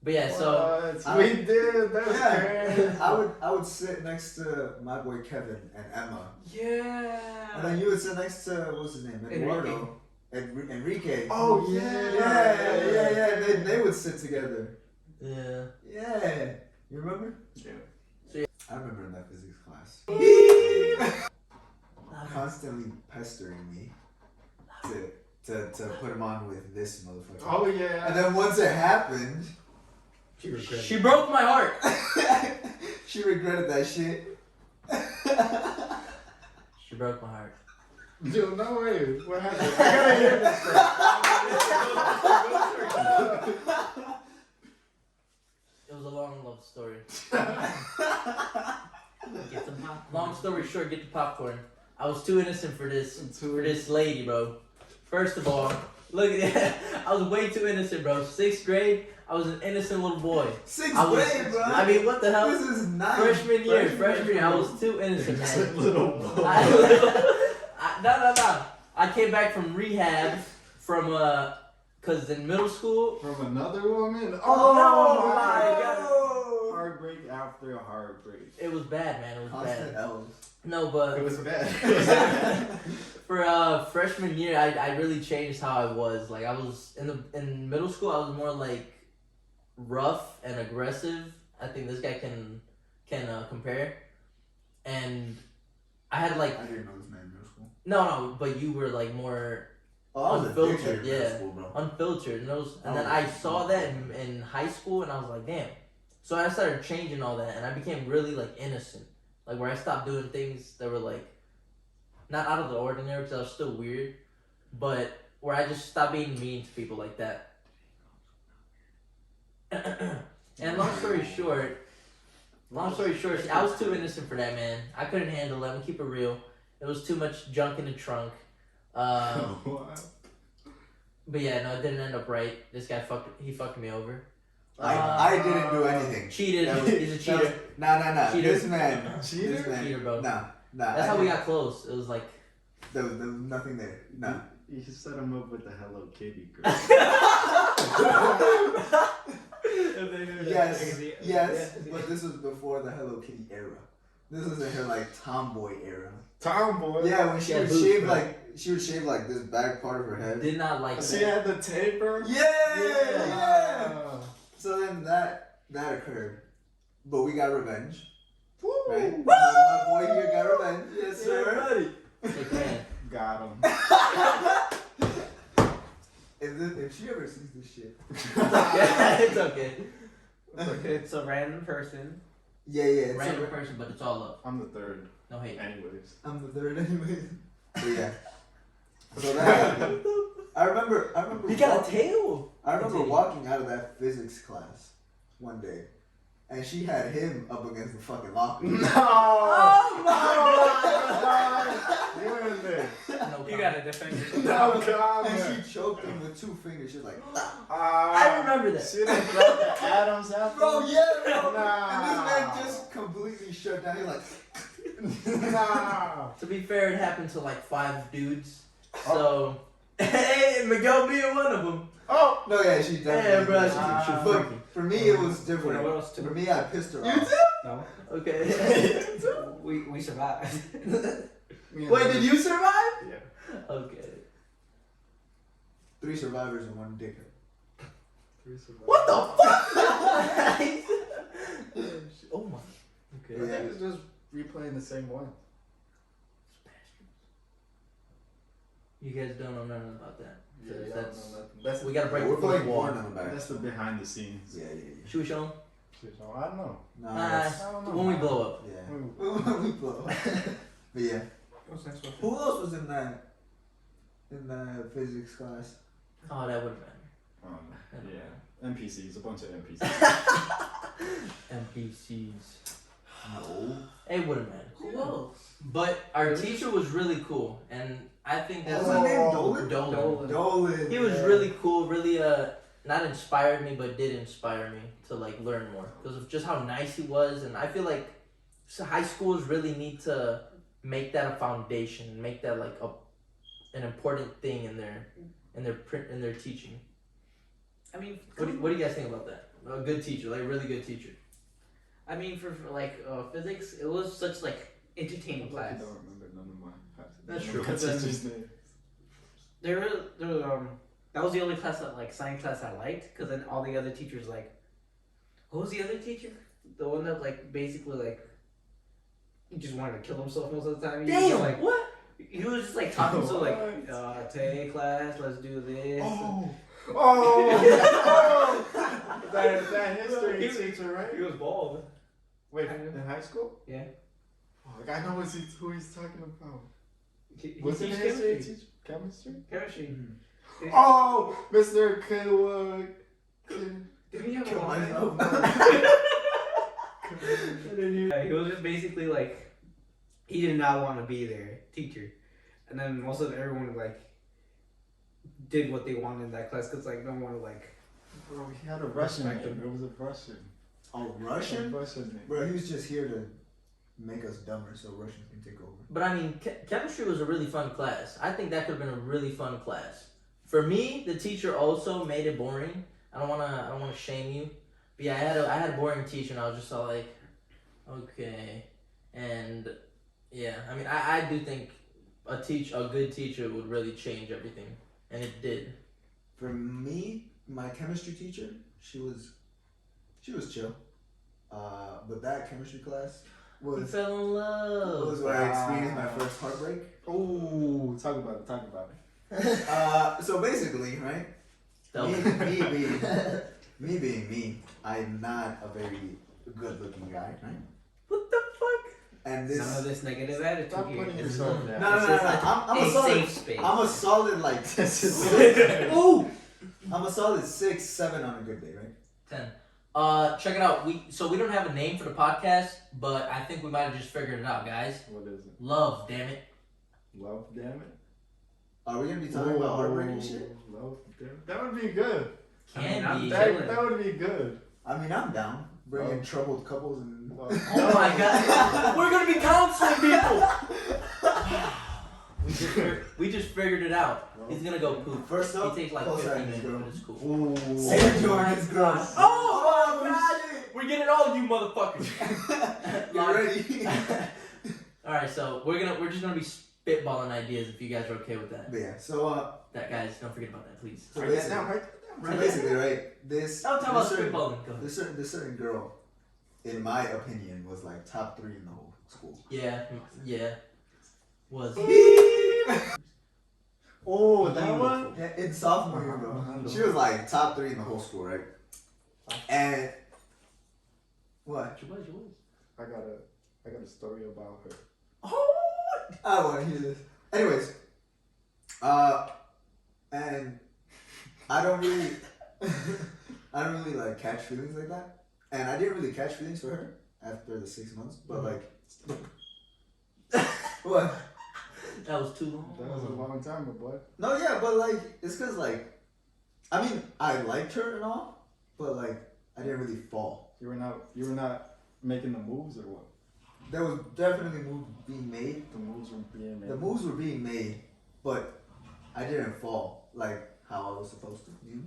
But yeah, so What? We did. That's Yeah. crazy. I would sit next to my boy Kevin and Emma, Yeah. and then you would sit next to what's his name, Eduardo, Enrique. Oh yeah. Yeah. They would sit together. yeah. Yeah. You remember? Yeah. I remember in that physics class. Constantly pestering me to put him on with this motherfucker. Oh yeah. And then once it happened, She broke my heart. she regretted that shit. She broke my heart. Dude, no way. What happened? I gotta hear this thing. It was a long love story. Get some long story short, get the popcorn. I was too innocent for this lady, bro. First of all, look at that. I was way too innocent, bro. 6th grade, I was an innocent little boy. Sixth I was, grade, bro. I mean, what the hell? This is nice. Freshman year, I was too innocent, man. Little boy. No. I came back from rehab from cause in middle school. From another woman? Oh my my God. Heartbreak after heartbreak. It was bad, man. It was Constant bad. L's. No, but It was bad. for freshman year, I really changed how I was. Like I was in middle school, I was more like rough and aggressive. I think this guy can compare. And I had like I didn't know this man in middle school. no, but you were like more Oh, I was a Unfiltered, dickhead in middle yeah. school, bro. unfiltered, and Oh, then I saw that in high school, and I was like, damn. So I started changing all that, and I became really like innocent, like where I stopped doing things that were like not out of the ordinary because I was still weird, but where I just stopped being mean to people like that. And long story short, I was too innocent for that, man. I couldn't handle it. I'm gonna keep it real. It was too much junk in the trunk. What? But yeah, no, it didn't end up right. This guy fucked me over. I didn't do anything. Cheated. That was- He's a cheater. Nah. Cheater. This man. Cheater? This man. Cheater, bro. Nah. That's how we got close. It was like There was nothing there. Nah. You should set him up with the Hello Kitty girl. Yes, but this was before the Hello Kitty era. This was in her like tomboy era. Tomboy. Yeah, when she Yeah, would boobs, shave bro. like this back part of her head. did not like She that. had the taper. Yeah. So then that occurred, but we ip revenge. Right? My boy here got revenge. Yes, sir. Like, man, Got him. If she ever sees this shit, yeah, it's okay. It's a random person. yeah. It's Random person, but it's all love. I'm the third. No hate. Anyways. I'm the third anyway. But yeah. So that happened. I remember. He got a walking- tail. I remember Continue. walking out of that physics class one day, and she had him up against the fucking locker. No! Oh You in there. No You gotta defend yourself. No comment. And she choked him with 2 fingers. She was like, I remember that. She done grabbed the Adam's apple. bro, yeah, bro. Nah. And this man just completely shut down. He's like, Nah. To be fair, it happened to like 5 dudes. So, hey, Miguel being one of them. Oh! no, yeah, she definitely. Yeah, bro, did. she was But freaky. for me, it was different. What else For too? me, I pissed her You off. No. Okay. We survived. Wait, did you survive? Yeah. Okay. 3 survivors and 1 dickhead. What the fuck? Oh my. Okay. Yeah. Niggas just replaying the same one. You guys don't know nothing about that. Yeah, So yeah, that's no, that's we gotta break We're the fourth playing wall. porn on the back. that's the behind the scenes. Yeah. Should we show them? So I don't know. No, I don't know. When we blow up. yeah. Ooh. We blow. But yeah. What's next one? Who else was in that physics class? Oh, that wouldn't matter. I don't know. That wouldn't Yeah. NPCs, a bunch of NPCs. matter. NPCs. No. It wouldn't matter. Who else? But our teacher was really cool, and I think What that's was her name? Dolan? Dolan. Dolan. He was yeah. really cool, really not inspired me, but did inspire me to like learn more because of just how nice he was. And I feel like high schools really need to make that a foundation, make that like an important thing in their teaching. I mean, What do you guys think about that? A good teacher, like a really good teacher. I mean, for like physics, it was such like entertaining I class. don't remember none of my That's none of true. my teachers' names. That was the only class that like science class I liked, because then all the other teachers like, what was the other teacher? The one that like basically like, he just wanted to kill himself most of the time. He was just, like, What? he was just like talking so like, What? today class, let's do this. Oh, that history teacher, right? He was bald. Wait, in high school? Yeah. Oh, like I know who he's talking about. He Was it teach history chemistry. teacher? Chemistry? Chemistry. Oh, Mr. Kenwood. Did he have a Kill long myself. Yeah, he was just basically like, he did not want to be there, teacher, and then most of everyone like did what they wanted in that class because like no one like. Bro, he had a Russian name. It was a Russian. A Russian? A Russian name. Bro, he was just here to make us dumber so Russians can take over. But I mean, chemistry was a really fun class. I think that could have been a really fun class. For me, the teacher also made it boring. I don't wanna shame you, but yeah, I had a boring teacher, and I was just all like, okay, and yeah, I mean, I do think a good teacher would really change everything, and it did. For me, my chemistry teacher, she was chill. But that chemistry class You was fell in love. where I experienced my first heartbreak. Ooh, talk about it. So basically, right? That Me, was- me being me being me, I'm not a very good-looking guy, right? What the fuck? And this None of this negative attitude Stop here. putting This is yourself a- down. no. this is I'm a a solid. safe space. I'm a solid like Ooh, I'm a solid 6, 7 on a good day, right? 10. Check it out. We don't have a name for the podcast, but I think we might have just figured it out, guys. What is it? Love, damn it. Love, damn it. Are we gonna be talking about heartbreak and shit? Love, damn it. That would be good. Can I'm be. down. That would be good. I mean, I'm down. Bringing Oh. troubled couples and. Well, Oh my god. We're gonna be counseling people. we just figured it out. He's gonna go poop. First up, He takes like close 15 eyes, minutes, girl. but it's cool. Ooh. Say Jordan's girl. Oh, my We're getting all you motherfuckers. You're ready. Alright, so we're just gonna be spitballing ideas if you guys are okay with that. But yeah, so That guys, don't forget about that, please. so Write that basically, down, write that down. so basically, right? This Don't talk about this certain, spitballing. Go ahead. this certain girl, in my opinion, was like top 3 in the whole school. Yeah. Was. Oh, that one? Yeah, in sophomore year, bro. She was like top 3 in the whole school, right? And what? I got a story about her. Oh, I want to hear this. Anyways, and I don't really, like catch feelings like that, and I didn't really catch feelings for her after the 6 months, but like, what? That was too long. That was a long time, my boy. No, yeah, but like, it's cause like, I mean, I liked her and all, but like, I didn't really fall. You were not making the moves or what? There was definitely moves being made. The moves were being made. The moves were being made, but I didn't fall like how I was supposed to. You know?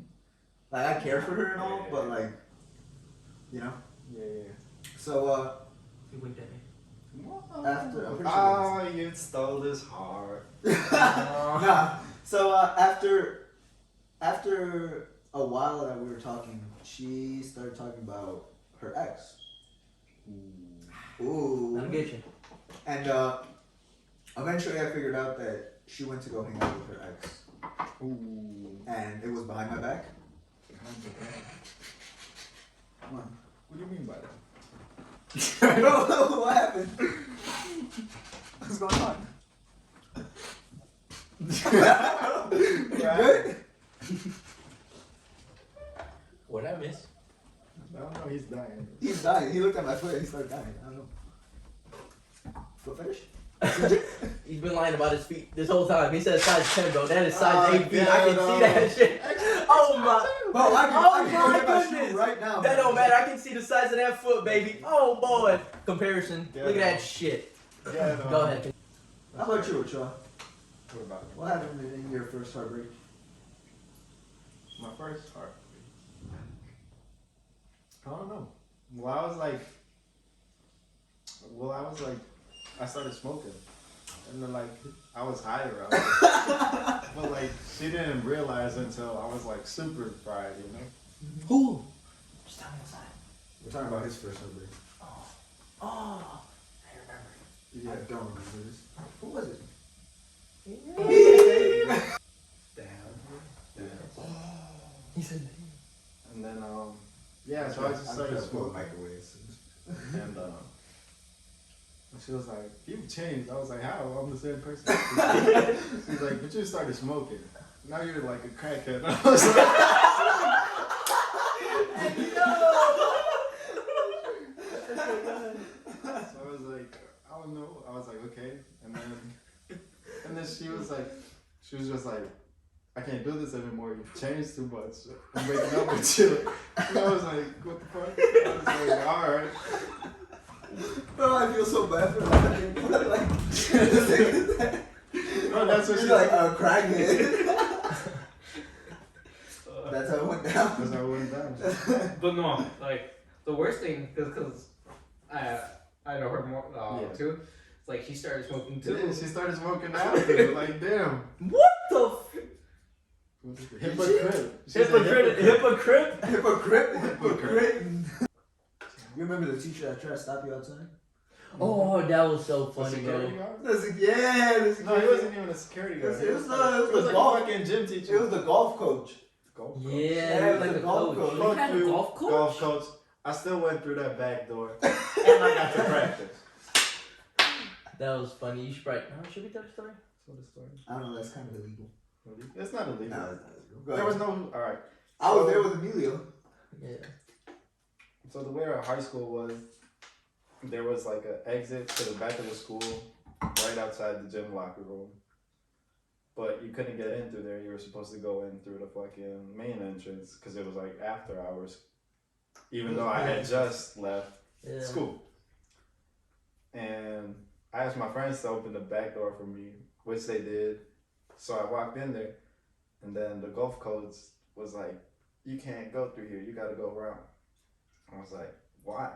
Like I cared for her and all, but like, you know. Yeah. So You winked at me. after I'm pretty sure Ah, you stole his heart. nah. So after a while that we were talking, she started talking about her ex. Ooh. I'll get you. And eventually I figured out that she went to go hang out with her ex. Ooh. And it was behind my back. Come on. What do you mean by that? I don't know what happened. What's going on? You good? What I miss? I don't know. He's dying. He's dying. He looked at my foot and he started dying. I don't know. Foot fetish? He's been lying about his feet this whole time. He said size 10, bro. That is size 8 feet. yeah, I can no. see that shit. Oh my. Bro, I can Oh go get my my shoe goodness. right now. That don't matter. I can see the size of that foot, baby. Oh boy. Comparison. Yeah, Look at no. that shit. Yeah, no. Go ahead. How about you, Ochoa? What about it? What happened in your first heartbreak? My first heartbreak. I don't know. Well, I was like, I started smoking. And then like, I was high around. But like, she didn't realize until I was like super fried, you know? Who? Just tell me inside. We're talking about his first heartbreak. Oh. I remember. I don't remember this. Who was it? Damn. He said And then, yeah, so I just started smoking. microwaves. And she was like, "You've changed." I was like, "How? I'm the same person." She's like, "But you started smoking. Now you're like a crackhead." I was like, so I was like, "I don't know." I was like, "Okay." And then she was just like, "I can't do this anymore. You've changed too much. I'm waking up with you." And I was like, "What the fuck?" I was like, "All right." Bro, I feel so bad for that. No, that's what She's she's like like. a crackhead. That's how it went down. That's how it went down. But no, like the worst thing, because I know her more Yeah. too. It's like she started smoking Yeah, too. she started smoking after. Like, damn. What the f- Hypocrite. She's a Hypocrite. Hypocrite? Hypocrite. You remember the teacher that tried to stop you outside? Oh, that was so A funny, security bro. guard? No, he wasn't even a security guard. It was like the a golf. fucking gym teacher. It was the golf coach. Golf coach. Yeah, Yeah, like the a golf coach. coach. You Fuck had a you, golf coach? golf coach. I still went through that back door. And I got to practice. That was funny. You should probably. Oh, should we tell the story? Tell the story. I don't know, that's kind of illegal. It's not illegal. No, it's not illegal. Go There was ahead. no. Alright. I was there with Emilio. Yeah. So the way our high school was, there was like an exit to the back of the school, right outside the gym locker room. But you couldn't get in through there. You were supposed to go in through the fucking main entrance because it was like after hours. Even though I had just left Yeah. school. And I asked my friends to open the back door for me, which they did. So I walked in there, and then the golf coach was like, "You can't go through here. You got to go around." I was like, "Why?"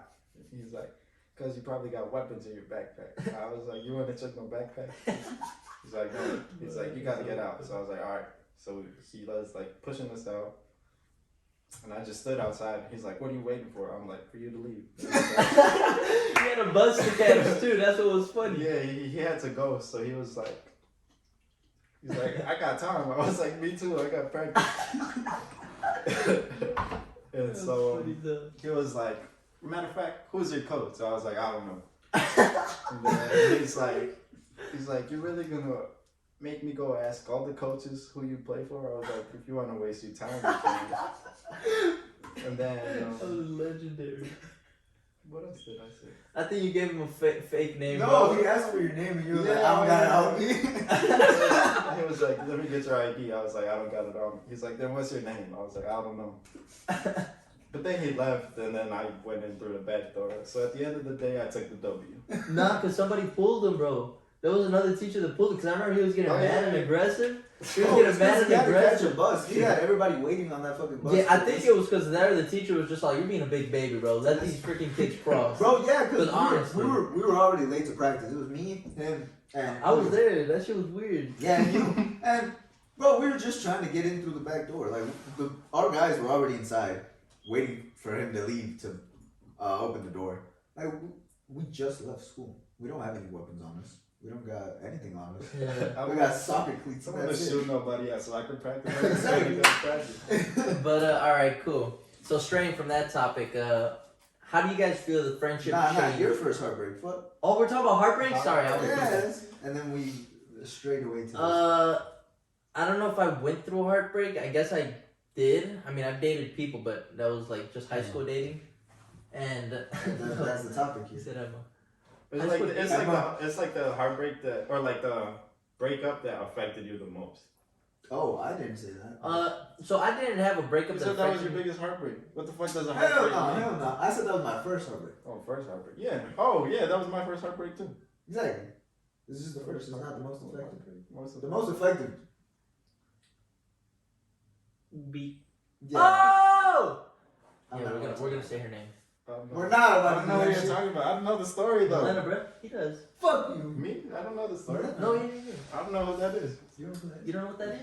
He's like, "Because you probably got weapons in your backpack." I was like, "You want to check my backpack?" He's like, "No." He's like, "You got to get out." So I was like, "All right." So he was like pushing us out. And I just stood outside. He's like, "What are you waiting for?" I'm like, "For you to leave." He had a bus to catch too. That's what was funny. Yeah, he had to go. So he was like, he's like, "I got time." I was like, "Me too. I got practice." And so he was like, "Matter of fact, who's your coach?" So I was like, "I don't know." And then he's like, "You're really gonna make me go ask all the coaches who you play for?" I was like, "If you want to waste your time, you can." And then That was legendary. what else did I say? I think you gave him a fake name. No, bro. he asked for your name and you were like, Yeah, I don't got it on me. He was like, "Let me get your ID." I was like, "I don't got it on me." He's like, "Then what's your name?" I was like, "I don't know." But then he left, and then I went in through the back door. So at the end of the day, I took the W. Nah, because somebody pulled him, bro. There was another teacher that pulled him because I remember he was getting Oh, mad yeah. and aggressive. He was Oh, getting it's mad 'cause and he had to catch a aggressive. bus. He had everybody waiting on that fucking bus. Yeah, I for think this. it was because there the teacher was just like, "You're being a big baby, bro. Let these freaking kids cross." Bro, yeah, because But honestly- we were already late to practice. It was me, him, and I was there. That shit was weird. Yeah, and you and bro, we were just trying to get in through the back door. Like our guys were already inside, waiting for him to leave to open the door. Like We just left school. We don't have any weapons on us. We don't got anything on us. Yeah. We got soccer cleats. I'm gonna That's shoot it. nobody at soccer practice. Exactly. But all right, cool. So straying from that topic, how do you guys feel the friendship Nah, changed? your first heartbreak. Fuck. Oh, we're talking about heartbreak. Sorry, I was. Yes. And then we straight away to this. I don't know if I went through a heartbreak. I guess I did. I mean, I've dated people, but that was like just high school dating. And That's the topic He here. said Emma. It's like the heartbreak that, or like the breakup that affected you the most. Oh, I didn't say that. So I didn't have a breakup. You that said that was affected your me. biggest heartbreak. What the fuck does a Hell heartbreak no, mean? hell no. I said that was my first heartbreak. Oh, first heartbreak. Yeah. Oh, yeah, that was my first heartbreak too. Exactly. This is the first. It's not the most effective. Most The most effective. B. Yeah. Oh! I'm Yeah, not we're gonna gonna talk say her name. We're not I about don't to know do what that you're shit. talking about. I don't know the story though. Atlanta, bro. He does. Fuck you. Me? I don't know the story. No, yeah. I don't know what that is. You don't know that? You don't know what that is?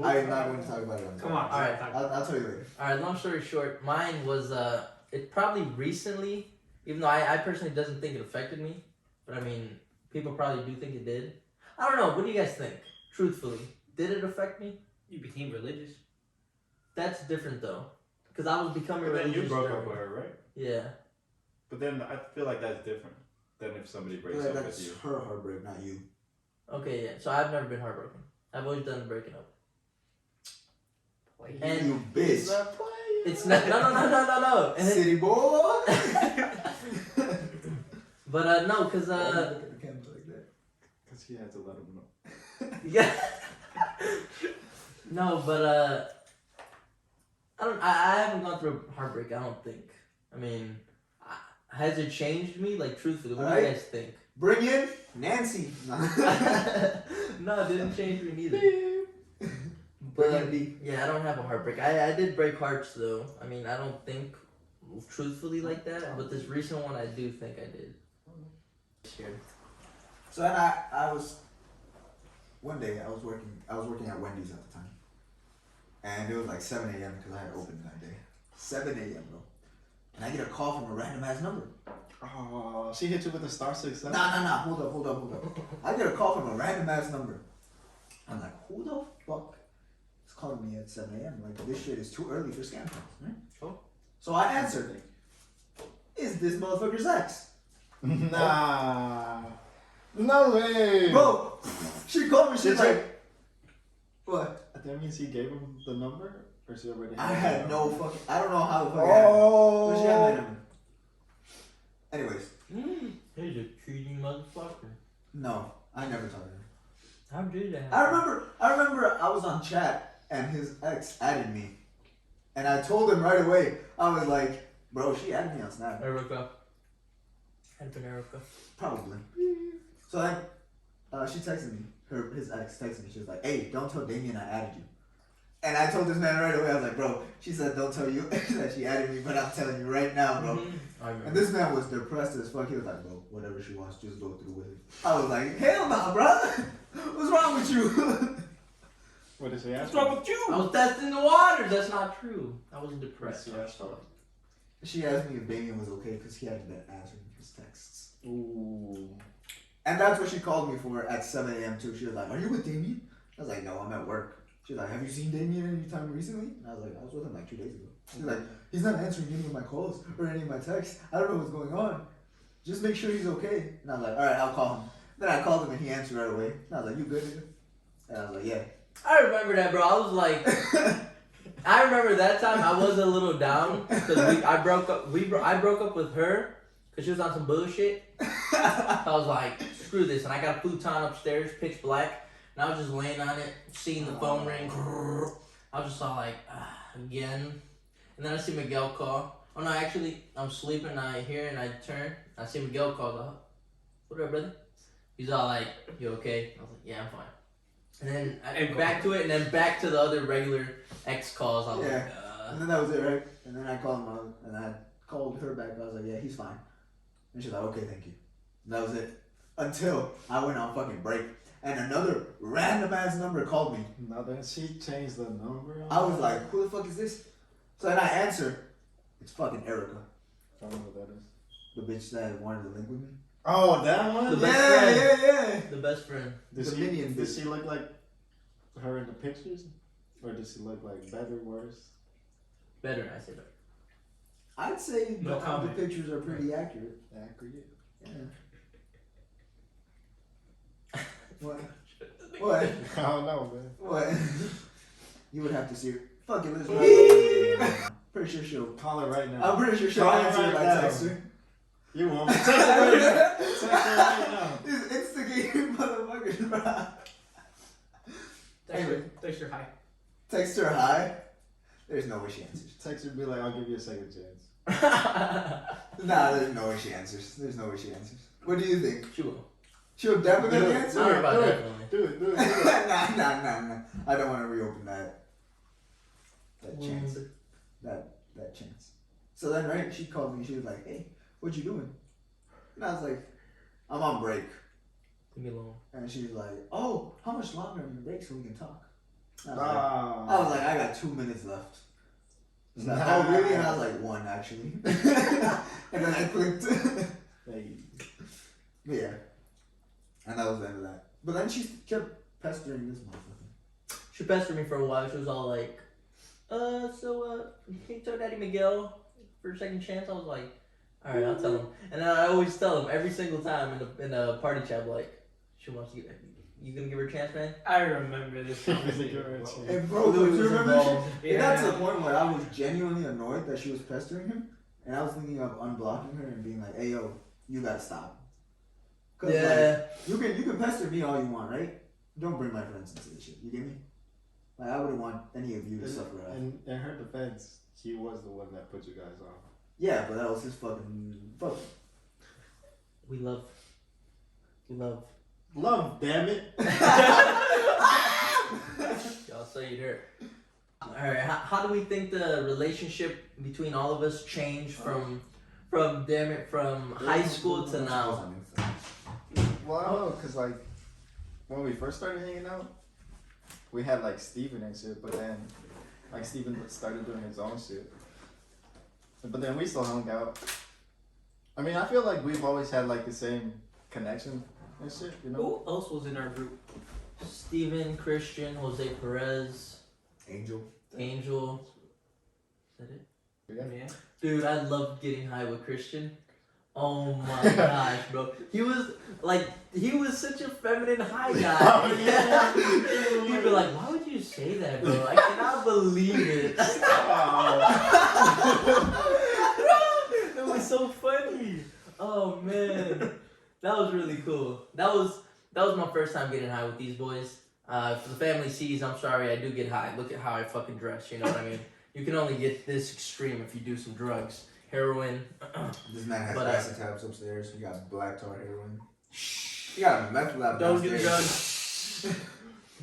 I am not going to talk about it. Come on. All right. I'll tell you later. All right. Long story short, mine was it probably recently, even though I personally doesn't think it affected me, but I mean people probably do think it did. I don't know. What do you guys think? Truthfully, did it affect me? You became religious. That's different though, because I was becoming But then you religious. broke during- up with her, right? Yeah. But then I feel like that's different than if somebody breaks Like, up with that's you. her heartbreak, not you. Okay. Yeah. So I've never been heartbroken. I've always done the breaking up. Like, And You bitch. not playing. It's not. No. And City boy. but no, cause Why you look at the camera like that? Because he had to let him know. yeah. No, but I haven't gone through a heartbreak. I don't think. I mean, has it changed me? Like truthfully, what do you Alright. guys think? Bring in Nancy. No, it didn't change me neither. Bring But in D. yeah, I don't have a heartbreak. I did break hearts though. I mean, I don't think truthfully like that, but this recent one, I do think I did. Scared. So then I was one day I was working at Wendy's at the time, and it was like 7 a.m. because I had opened that day. 7 a.m. bro, and I get a call from a random ass number. Oh, she hit you with a star 6 7. Nah. Hold up. I get a call from a random ass number. I'm like, who the fuck is calling me at 7 a.m.? Like, this shit is too early for scam calls, right? Sure. So I answered. Is this motherfucker's ex? Nah. No way. Bro, she called me. She's Did you- like, what? That means he gave him the number? Or she already I the had number? no fucking. I don't know how the fuck. But she had my Oh. number. Anyways, He's a cheating motherfucker. no, I never talked to her. How did that? I remember I was on chat and his ex added me, and I told him right away. I was like, bro, she added me on Snap. Erica. Had been Erica. Probably. So then, she texted me. His ex texted me. She was like, "Hey, don't tell Damian I added you." And I told this man right away. I was like, "Bro," she said, "Don't tell you that she added me, but I'm telling you right now, bro." I remember. And this man was depressed as fuck. He was like, "Bro, whatever she wants, just go through with it." I was like, "Hell no, bro. What's wrong with you?" What did she ask? what's wrong with you? I was testing the waters. That's not true. I wasn't depressed. She asked for? She asked me if Damian was okay because he hadn't been answering his texts. Ooh. And that's what she called me for at 7 a.m. too. She was like, "Are you with Damian?" I was like, "No, I'm at work." She was like, "Have you seen Damian any time recently?" And I was like, "I was with him like 2 days ago." She's like, "He's not answering any of my calls or any of my texts. I don't know what's going on. Just make sure he's okay." And I was like, "All right, I'll call him." Then I called him and he answered right away. And I was like, "You good, nigga?" And I was like, "Yeah." I remember that, bro. I was like, I remember that time I was a little down because I broke up with her because she was on some bullshit. I was like, screw this, and I got a futon upstairs, pitch black, and I was just laying on it, seeing the phone ring. I was just all like, again, and then I see Miguel call. Oh no, actually, I'm sleeping. I hear and I turn. I see Miguel call. What up, brother? He's all like, "You okay?" I was like, "Yeah, I'm fine." And then back to it, and then back to the other regular ex calls. I was Yeah. like, And then that was it, right? And then I called him out and I called her back. I was like, "Yeah, he's fine." And she's like, "Okay, thank you." And that was it. Until I went on fucking break and another random ass number called me. Now that she changed the number. I was like, "Who the fuck is this?" So then I answer. It's fucking Erica. I don't know what that is. The bitch that wanted to link with me. Oh, that one. The best friend. Yeah. The best friend. Does The she, minion does bitch. she look like her in the pictures, or does she look like better, worse? Better, I say better. I'd say No the comment. pictures are pretty accurate. Accurate. Yeah. What? What? I don't know, man. What? You would have to see her. Fuck it, let's not. Pretty sure she'll. Call her right now. I'm pretty sure she'll Call her answer right if I now. text her. You want me? Text her right now. Text her right now. These instigating motherfuckers, bro. Text her hi. Text her hi. There's no way she answers. Text her, be like, I'll give you a second chance. Nah, there's no way she answers. There's no way she answers. What do you think? She will. She'll definitely Do it. answer? I don't know about do it. definitely. Do it. Do it. Nah. I don't want to reopen that chance. Mm. That chance. So then, right, she called me. She was like, "Hey, what you doing?" And I was like, "I'm on break." Leave me alone. And she was like, "Oh, how much longer are you break so we can talk?" And I Ah. was like, "I got 2 minutes left." She's like, Nah. "Oh, really?" And I was like, "1 actually." And then I clicked. Hey. But yeah. And that was the end of that. But then she kept pestering this motherfucker. She pestered me for a while. She was all like, can you tell Daddy Miguel for a second chance? I was like, alright, I'll tell him. And then I always tell him every single time in a party chat, like, she wants to give, you gonna give her a chance, man? I remember this conversation. And bro, Louis do you was remember this shit? involved. It got to the point where I was genuinely annoyed that she was pestering him. And I was thinking of unblocking her and being like, "Hey yo, you gotta stop." Cause Yeah. like, you can pester me all you want, right? Don't bring my friends into this shit. You get me? Like I wouldn't want any of you to suffer. In her defense, he was the one that put you guys off. Yeah, but that was his fuck. We love. Love, damn it. Y'all say you heard. Alright, how do we think the relationship between all of us changed from high school to now? Well, I don't know, cause like when we first started hanging out, we had like Steven and shit, but then like Steven started doing his own shit. But then we still hung out. I mean, I feel like we've always had like the same connection and shit, you know? Who else was in our group? Steven, Christian, Jose Perez, Angel. Angel. Is that it? Yeah. Dude, I loved getting high with Christian. Oh my gosh, bro. He was such a feminine high guy. Oh, Yeah. He'd be like, why would you say that, bro? I cannot believe it. It was so funny. Oh man. That was really cool. That was my first time getting high with these boys. If the family sees, I'm sorry, I do get high. Look at how I fucking dress, you know what I mean? You can only get this extreme if you do some drugs. Heroin. This man has But, acid tabs upstairs. You got black tar heroin. You got a meth lab Don't do downstairs. drugs.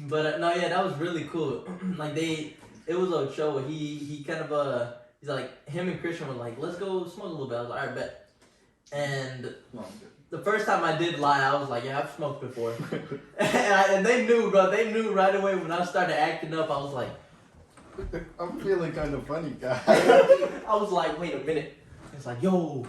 But no, yeah, that was really cool. Like it was a show where he kind of he's like, him and Christian were like, let's go smoke a little bit. I was like, alright, bet. And the first time I did lie, I was like, yeah, I've smoked before. and they knew, bro. They knew right away when I started acting up. I was like, I'm feeling kind of funny, guy. I was like, wait a minute. It's like, yo,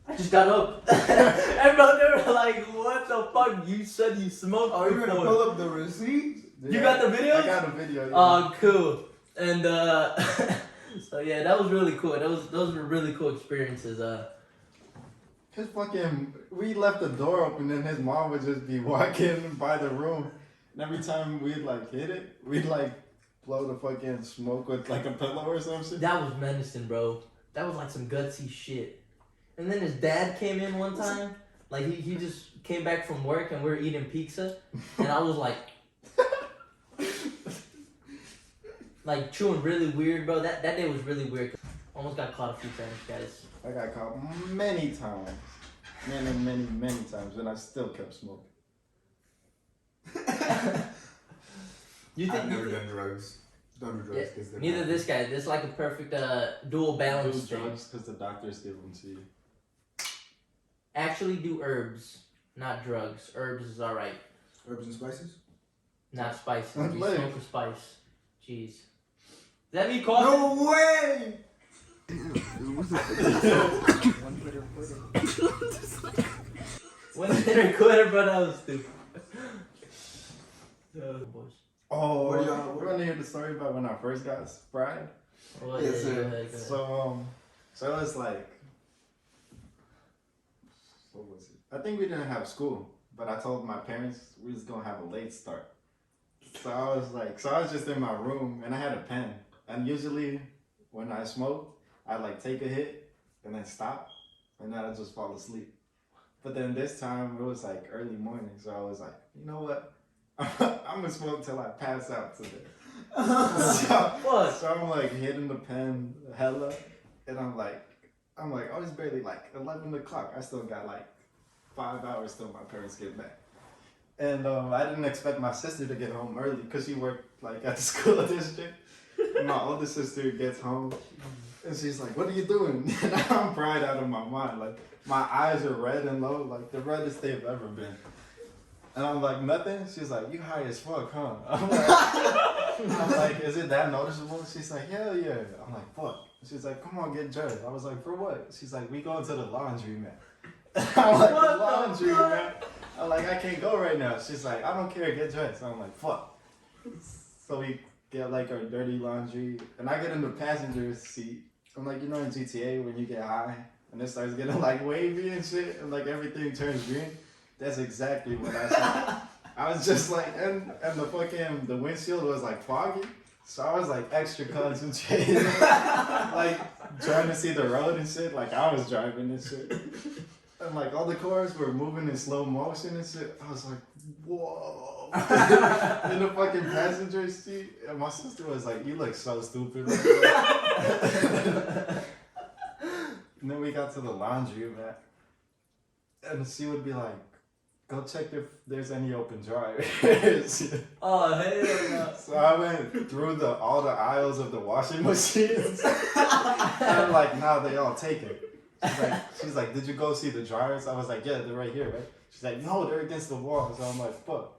I just got up. And bro, they were like, what the fuck? You said you smoked Are you gonna before. pull up the receipt? You got the video? I got a video. Yeah. Oh, cool. And so yeah, that was really cool. Those were really cool experiences. Cause fucking, we left the door open and his mom would just be walking by the room. And every time we'd like hit it, we'd like blow the fucking smoke with like a pillow or some shit. That was menacing, bro. That was like some gutsy shit. And then his dad came in one time. Like he just came back from work and we were eating pizza. And I was like, like chewing really weird, bro. That day was really weird. Almost got caught a few times, guys. I got caught many times. Many times. And I still kept smoking. You think I've never done drugs. Don't do drugs. Yeah, 'cause they're neither bad. this guy. This is like a perfect dual balance Do thing. drugs because the doctors give them to you. Actually do herbs, not drugs. Herbs is alright. Herbs and spices? Not spices. You Like- smoke with spice. Jeez. Is that me coughing? No way! One hitter Winner quitter, bro. That was stupid. Boys. Oh, What do y'all- we're gonna hear the story about when I first got fried. Oh, Yes, sir. go ahead. So it was like, what was it? I think we didn't have school, but I told my parents we was gonna have a late start. So I was just in my room and I had a pen. And usually when I smoke, I like take a hit and then stop, and then I just fall asleep. But then this time it was like early morning, so I was like, you know what? I'm gonna smoke till I pass out today. What? So I'm like hitting the pen hella, and I'm like, oh, it's barely like 11 o'clock. I still got like 5 hours till my parents get back. And I didn't expect my sister to get home early because she worked like at the school district. And my older sister gets home, and she's like, "What are you doing?" And I'm fried out of my mind. Like my eyes are red and low, like the reddest they've ever been. And I'm like, nothing. She's like, "You high as fuck, huh?" I'm like, "Is it that noticeable?" She's like, "Hell yeah." I'm like, "Fuck." She's like, "Come on, get dressed." I was like, "For what?" She's like, "We going to the laundry, man." I'm like, What "The the laundry, fuck? man." I'm like, "I can't go right now." She's like, "I don't care, get dressed." I'm like, "Fuck." So we get like our dirty laundry, and I get in the passenger seat. I'm like, you know, in GTA when you get high and it starts getting like wavy and shit, and like everything turns green. That's exactly what I said. I was just like, and the windshield was like foggy, so I was like extra concentrated, like trying to see the road and shit, like I was driving and shit. And like all the cars were moving in slow motion and shit. I was like, whoa. In the fucking passenger seat. And my sister was like, "You look so stupid." And then we got to the laundry, man. And she would be like, "Go check if there's any open dryers." Oh, hell no. So I went through all the aisles of the washing machines. And I'm like, "Nah, they all taken." She's like, "Did you go see the dryers?" I was like, "Yeah, they're right here, right?" She's like, "No, they're against the wall." So I'm like, "Fuck."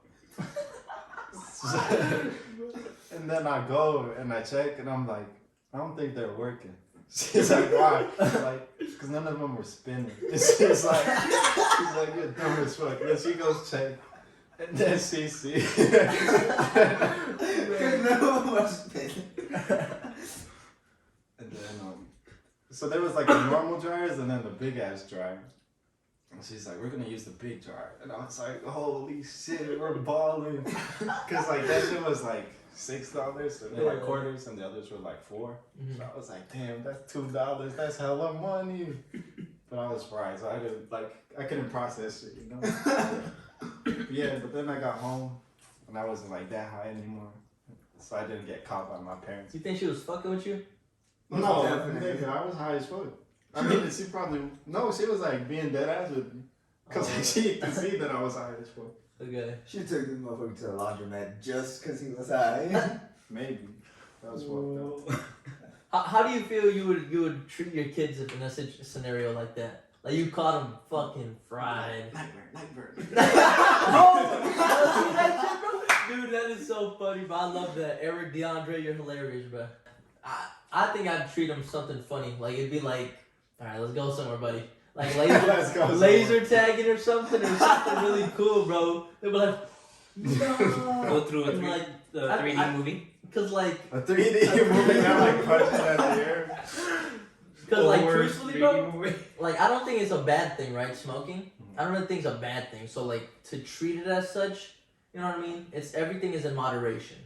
And then I go and I check and I'm like, "I don't think they're working." She's like, "Why?" I'm like, "Because none of them were spinning." And she's like, "You're dumb as fuck." And she goes check. And then she sees. And then so there was like the normal dryers and then the big ass dryer. And she's like, "We're gonna use the big dryer." And I was like, "Holy shit, we're balling." Cause like that shit was like $6 and they're like quarters and the others were like $4. So I was like, "Damn, that's $2. That's hella money." But I was fried, so I couldn't process it, you know? Yeah, but then I got home and I wasn't like that high anymore. So I didn't get caught by my parents. You think she was fucking with you? No, Definitely. nigga, I was high as fuck. I mean, she was like being dead ass with me. Cause like, she could see that I was high as fuck. Okay. She took this motherfucker to the laundromat just because he was high. Maybe. That was fucked up. How do you feel you would treat your kids in a scenario like that? Like you caught them fucking fried. Nightbird. Oh, see that shit, bro? Dude, that is so funny, but I love that. Eric DeAndre, you're hilarious, bro. I think I'd treat them something funny. Like it'd be like, all right, let's go somewhere, buddy. Like Let's go laser tagging or something really cool, bro. They'd be like, no. Go through And like, the 3D movie. Cause like, A 3D movie, not like punching at the air. cause like Or truthfully, 3D bro, movie. like I don't think it's a bad thing, right? Smoking. I don't really think it's a bad thing. So like to treat it as such, you know what I mean? Everything is in moderation.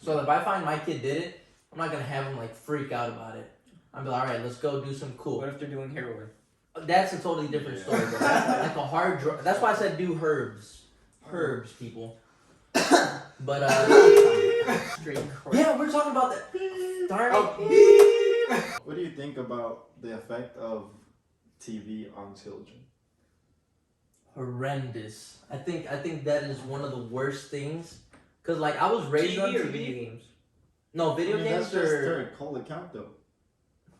So if I find my kid did it, I'm not gonna have him like freak out about it. I'm be like, all right, let's go do some cool. What if they're doing heroin? That's a totally different Yeah. story, bro. Like a hard drug. That's why I said do herbs, people. But Straight crap. yeah, we're talking about that. Darn it. What do you think about the effect of TV on children? Horrendous. I think that is one of the worst things. Cause like I was raised on TV or TV. video games? No, video I mean, games that's just or their cold account though.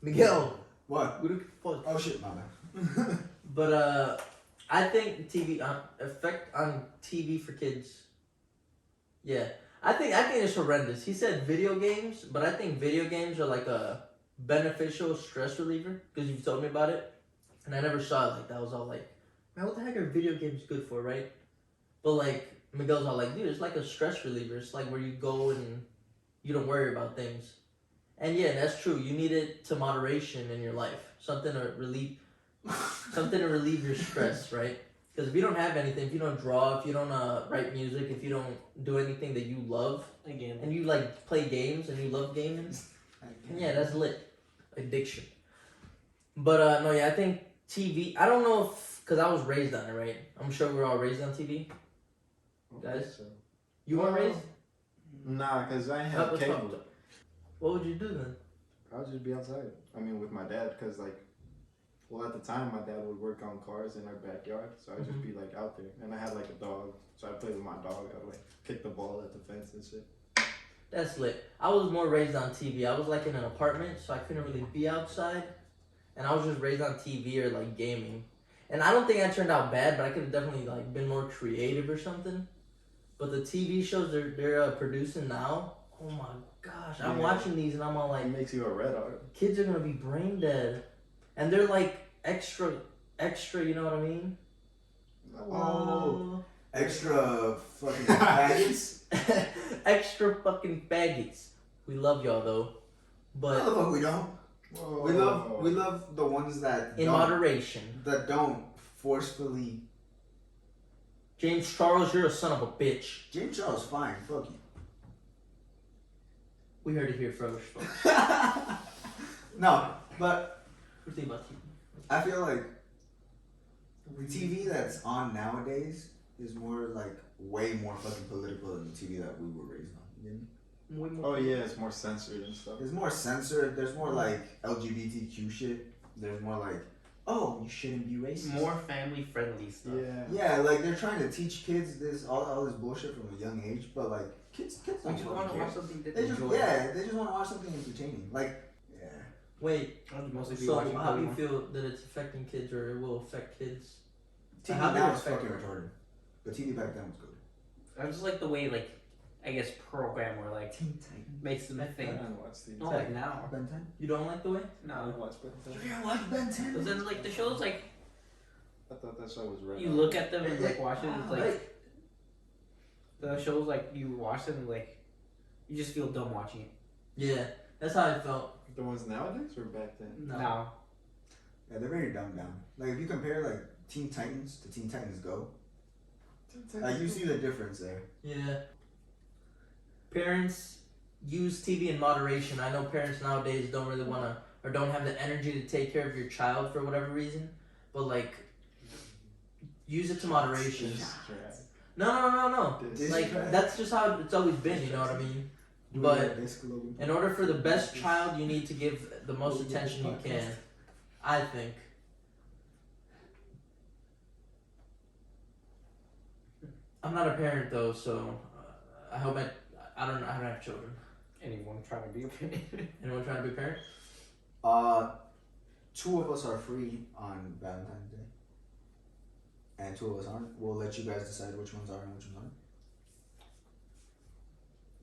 Miguel. What? Who the fuck? Oh shit, my bad. But I think TV effect on TV for kids. Yeah, I think it's horrendous. He said video games, but I think video games are like a beneficial stress reliever because you've told me about it. and I never saw it like that. I was all like, man, what the heck are video games good for, right? But like Miguel's all like, dude, it's like a stress reliever. It's like where you go and you don't worry about things. And yeah, that's true. You need it to moderation in your life. Something to relieve your stress, right? Because if you don't have anything, if you don't draw, if you don't write music, if you don't do anything that you love, Again. and you like play games and you love gaming, yeah, that's lit. Addiction. But no, yeah, I think TV. I don't know if because I was raised on it, right? I'm sure we're all raised on TV. Guys? So. You weren't raised? Nah, cause I ain't How- have what's cable. up? What would you do then? I'll just be outside. I mean, with my dad, cause like, well, at the time my dad would work on cars in our backyard, so I'd just be like out there. And I had like a dog, so I played with my dog. I'd like kick the ball at the fence and shit. That's lit. I was more raised on TV. I was like in an apartment, so I couldn't really be outside. And I was just raised on TV or like gaming. And I don't think I turned out bad, but I could have definitely like been more creative or something. But the TV shows they're producing now, oh my gosh. I'm Yeah. watching these and I'm all like, It makes you a red heart. kids are gonna be brain dead. And they're like extra, you know what I mean? Oh. Extra fucking faggots. Extra fucking faggots. We love y'all though. What But the fuck we don't? Whoa. We love the ones that in don't, moderation. that don't forcefully. James Charles, you're a son of a bitch. James Charles, fine, fuck you. We heard it here first, folks. No, but What do you think about TV? I feel like the TV that's on nowadays is more like way more fucking political than the TV that we were raised on. You get me? Way more. Oh yeah, it's more censored and stuff. There's more censored. There's more like LGBTQ shit. There's more like, oh, you shouldn't be racist. More family friendly stuff. Yeah. Yeah, like they're trying to teach kids this all this bullshit from a young age, but like kids We don't just fucking want to care. watch something that They just enjoy. they just want to watch something entertaining. Like, yeah. Wait, I'd mostly be so watching how do you Pokemon. feel that it's affecting kids or it will affect kids? TV How did now it is affect fucking them? retarded, but TV back then was good. I just like the way, like, I guess programmer like Teen Titans. makes them I think. don't watch the. Not like now. Ben 10. You don't like the way? I No. don't watch Ben 10. You didn't watch Ben 10? But then like the shows, like I thought that show was red. you look at them and like watch it, it's like Right. the shows like you watch them and like you just feel dumb watching it. Yeah, that's how I felt. The ones nowadays or back then? No. Now. Yeah, they're very dumbed down. Like if you compare like Teen Titans to Teen Titans Go, like you see the difference there. Yeah. Parents use TV in moderation. I know parents nowadays don't really want to or don't have the energy to take care of your child for whatever reason, but like use it to moderation. No. This Like trash. that's just how it's always been, you know what I mean? Do But that disc Logan. in order for the best child, you need to give the most attention you can. I think. I'm not a parent though, so I hope I don't have children. Anyone trying to be a parent? Anyone trying to be a parent? Two of us are free on Valentine's Day, and two of us aren't. We'll let you guys decide which ones are and which ones aren't.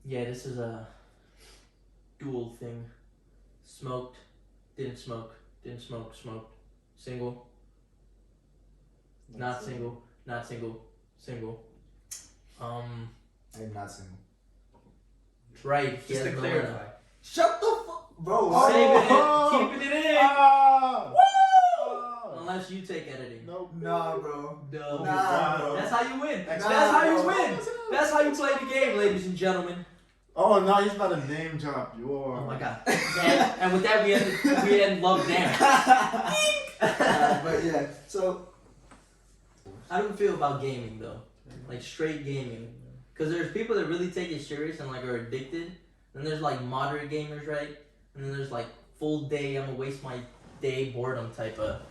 Yeah, this is a dual thing. Smoked, didn't smoke, didn't smoke, smoked. Single, not single, not single, single. I am not single. Right, he Just has to no clarify. one. Shut the fuck, bro. Oh! Saving it, keeping it in. Ah! Oh! Unless you take editing. Nope. Nah, bro. No. Nah, bro. That's how you win. Nah, That's how you bro. win. That's how you play the game, ladies and gentlemen. Oh no, he's about to name drop your. Oh my god. And with that, we end Love Dance. But yeah, so How do you feel about gaming though? Like straight gaming. Because there's people that really take it serious and like are addicted. Then there's like moderate gamers, right? And then there's like full day, I'm gonna waste my day boredom type of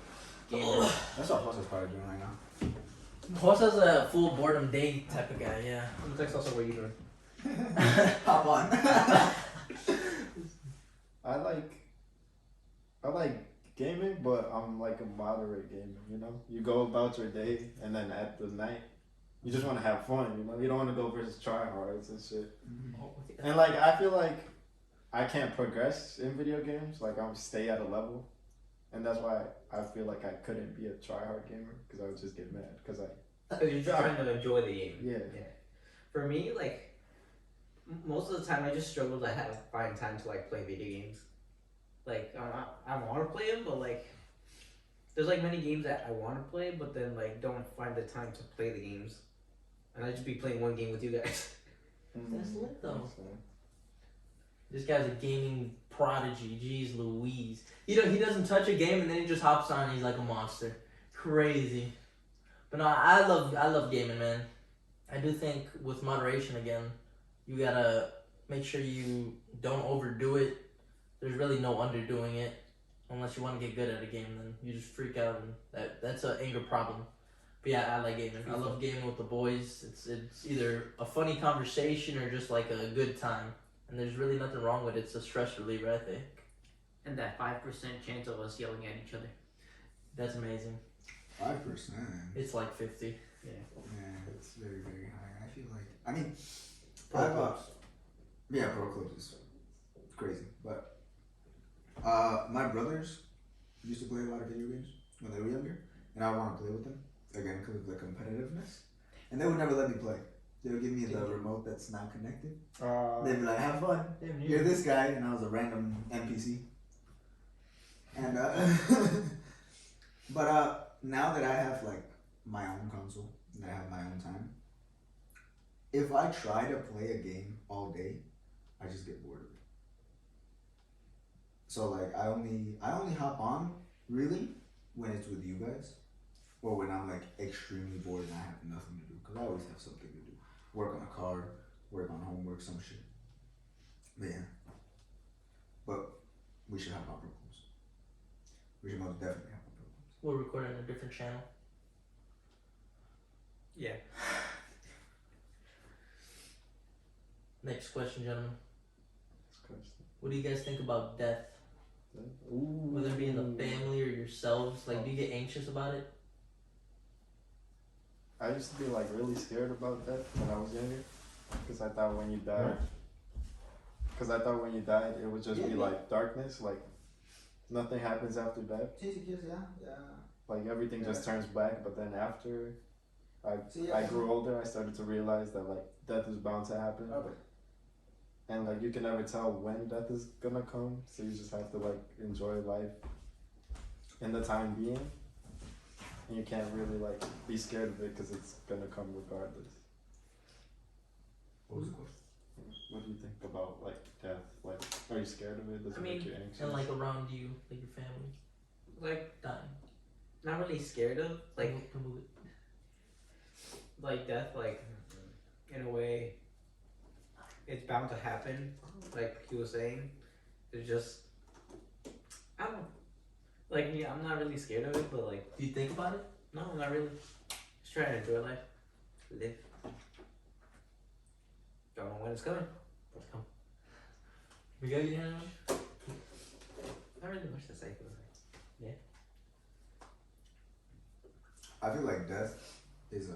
gamer. that's what Jose's probably doing right now. Jose's a full boredom day type of guy, yeah. I'm gonna text also what you doing. Hop on. I like gaming, but I'm like a moderate gamer. You know, you go about your day, and then at the night, you just want to have fun. You know, you don't want to go versus tryhards and shit. And like, I feel like I can't progress in video games. Like, I'm stay at a level. and that's why I feel like I couldn't be a tryhard gamer because I would just get mad because You're trying to enjoy the game. yeah. For me, like most of the time, I just struggle to find time to like play video games. Like I want to play them, but like there's like many games that I want to play, but then like don't find the time to play the games, and I just be playing one game with you guys. That's lit though. So, This guy's a gaming prodigy. Jeez Louise. He doesn't touch a game and then he just hops on and he's like a monster. Crazy. But no, I love gaming, man. I do think with moderation again, you gotta make sure you don't overdo it. There's really no underdoing it. Unless you want to get good at a game, then you just freak out and that's an anger problem. But yeah, I like gaming. I love gaming with the boys. It's either a funny conversation or just like a good time. And there's really nothing wrong with it. It's a stress reliever, I think. And that 5% chance of us yelling at each other. That's amazing. 5%. It's like 50. Yeah, it's very, very high. I feel like, I mean, Pro I've, clubs. yeah, pro clubs is crazy. But my brothers used to play a lot of video games when they were younger, and I want to play with them again because of the competitiveness. And they would never let me play. They would give me the remote that's not connected. They'd be like, "Have fun. You're this guy," and I was a random NPC. And but now that I have like my own console and I have my own time, if I try to play a game all day, I just get bored of it. So like I only hop on really when it's with you guys, or when I'm like extremely bored and I have nothing to do, because I always have something to do. Work on a car, work on homework, some shit. But yeah. But we should have our problems. We should most definitely have our problems. We're recording a different channel. Yeah. Next question, gentlemen. it's crazy. What do you guys think about death? Ooh. Whether it be in the family or yourselves, like, do you get anxious about it? I used to be like really scared about death when I was younger, because I thought when you died, it would just be like darkness, like nothing happens after death, like everything just turns black. But then after I grew older, I started to realize that like death is bound to happen, and like you can never tell when death is gonna come, so you just have to like enjoy life in the time being. And you can't really like be scared of it because it's gonna come regardless. What was the question? What do you think about like death? Like, are you scared of it? Does it make you anxious? And like around you, like your family Like dying. not really scared of like Remove it. like death. Like in a way, it's bound to happen. Like he was saying, it's just I don't know. Like yeah, I'm not really scared of it, but like Do you think about it? no, not really. Just trying to enjoy life, live. Don't know when it's coming, but it's coming. Miguel, you know? Not really much to say. I feel like death is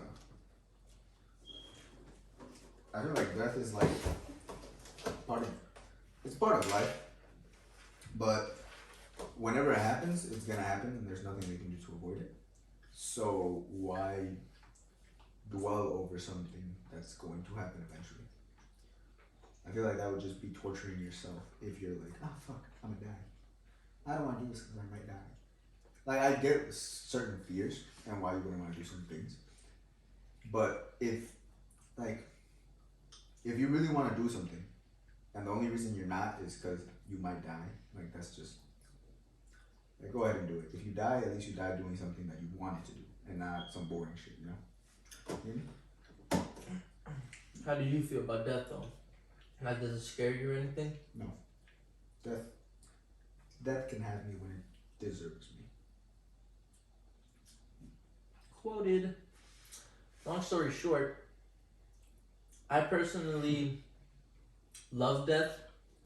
I feel like death is like it's part of life, but whenever it happens, it's gonna happen, and there's nothing we can do to avoid it. So why dwell over something that's going to happen eventually? I feel like that would just be torturing yourself if you're like, oh fuck, I'm gonna die. I don't want to do this because I might die. Like I get certain fears and why you wouldn't want to do certain things, but if you really want to do something, and the only reason you're not is because you might die, like that's just like go ahead and do it. If you die, at least you die doing something that you wanted to do, and not some boring shit, you know? Hear me? How do you feel about death though? Like, does it scare you or anything? Death can have me when it deserves me. Quoted. Long story short, I personally love death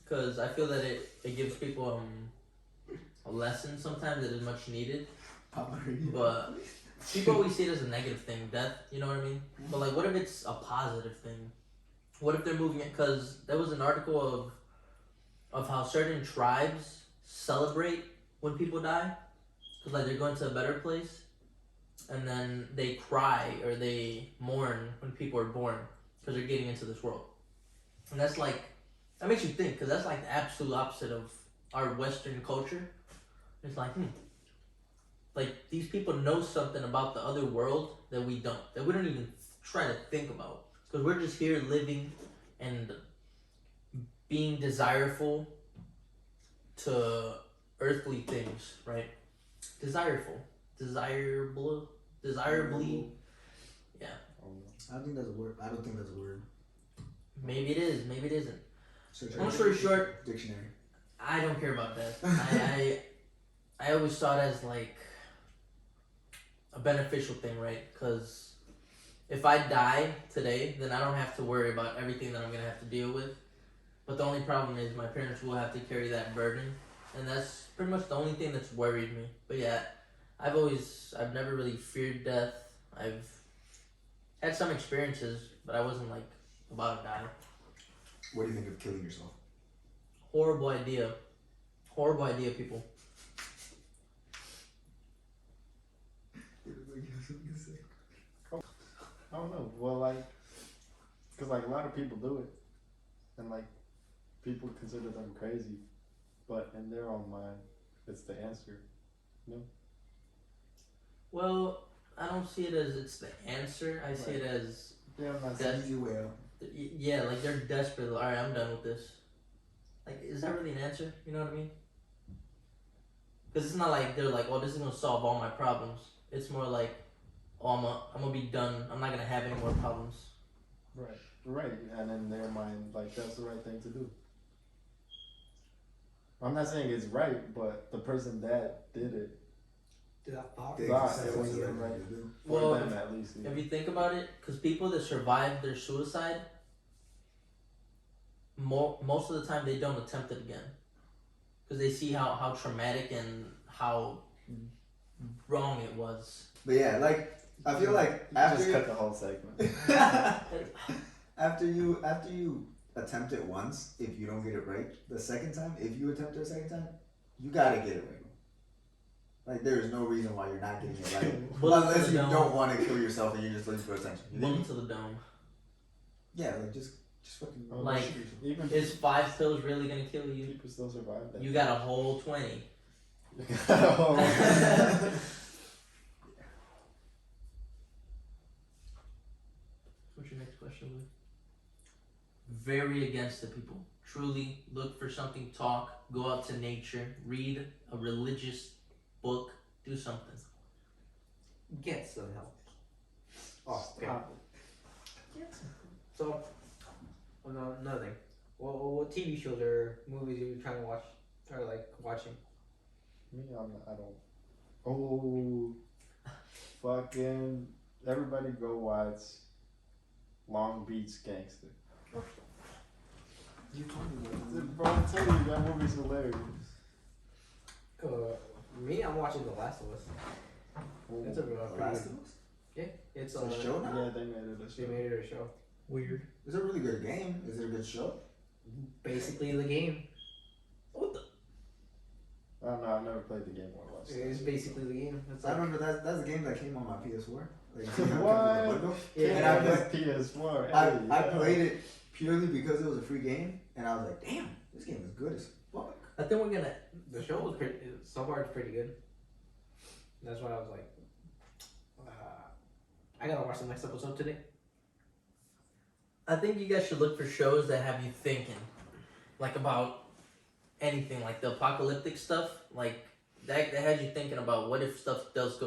because I feel that it gives people a lesson sometimes that is much needed. But people always see it as a negative thing, death, you know what I mean? But like, what if it's a positive thing? What if they're moving it? Because there was an article of how certain tribes celebrate when people die. because like they're going to a better place, and then they cry or they mourn when people are born because they're getting into this world, and that's like that makes you think because that's like the absolute opposite of our Western culture. It's like like these people know something about the other world that we don't even try to think about because we're just here living and being desireful to earthly things, right? Desirably. Yeah. I think that's a word. I don't think that's a word. Maybe it is. Maybe it isn't. Search Long story short, dictionary. I don't care about that. I always saw it as like a beneficial thing, right? Because if I die today, then I don't have to worry about everything that I'm gonna have to deal with. But the only problem is my parents will have to carry that burden, and that's pretty much the only thing that's worried me. But yeah, I've never really feared death. I've had some experiences, but I wasn't like about to die. What do you think of killing yourself? Horrible idea. Horrible idea, people. I don't know. Well, like, cause like a lot of people do it, and like people consider them crazy, but in their own mind, it's the answer. Well, I don't see it as it's the answer. I see it as Yeah, I'm not That's- Easy way out. yeah, like they're desperate. All right, I'm done with this. Like, is that really an answer? You know what I mean? Because it's not like they're like, oh, this is gonna solve all my problems. It's more like, oh, I'm gonna be done. I'm not gonna have any more problems. right, and in their mind, like that's the right thing to do. I'm not saying it's right, but the person that did it, They Thought just it said was that's the the right right thing to do. for Well, them at least. Yeah. If you think about it, because people that survive their suicide, most of the time they don't attempt it again, because they see how traumatic and how wrong it was. But yeah, like I feel like You just after cut the whole segment. after you attempt it once, if you don't get it right the second time, if you attempt it a second time, you gotta get it right. Like there is no reason why you're not getting it right, Bullet to unless the you dome. don't want to kill yourself and you're just looking for attention. You think? Bullet to the dome. Yeah, like just fucking. Like, even Is 5 pills really gonna kill you? people still survive that. You got a whole 20. Oh. What's your next question, Lou? Very against the people. Truly look for something, talk, go out to nature, read a religious book, do something. Get some help. Oh, Okay. So, another thing. What TV shows or movies are you trying to watch or like watching? Me, I don't. Oh, fucking! Everybody go watch Long Beach Gangster. you told me that. Bro, I'm telling you, that movie's hilarious. Me, I'm watching The Last of Us. It's a The pretty Last good. of Us? Yeah, it's It's a show now. Yeah, they made it a They show. made it a show. Weird. It's a really good game. Is it a good show? Basically, the game. What the? I don't know. I've never played the game or watched it. It's basically the game. It's I like, remember that's the game that came on my PS4. Like, you know, What? it came with the bundle. yeah, And I Yeah, it's PS4. I Hey, played it purely because it was a free game, and I was like, damn, this game is good as fuck. I think we're gonna. the show was pretty. So far, it's pretty good. That's why I was like, I gotta watch the next episode today. I think you guys should look for shows that have you thinking, like about anything, like the apocalyptic stuff, like that has you thinking about what if stuff does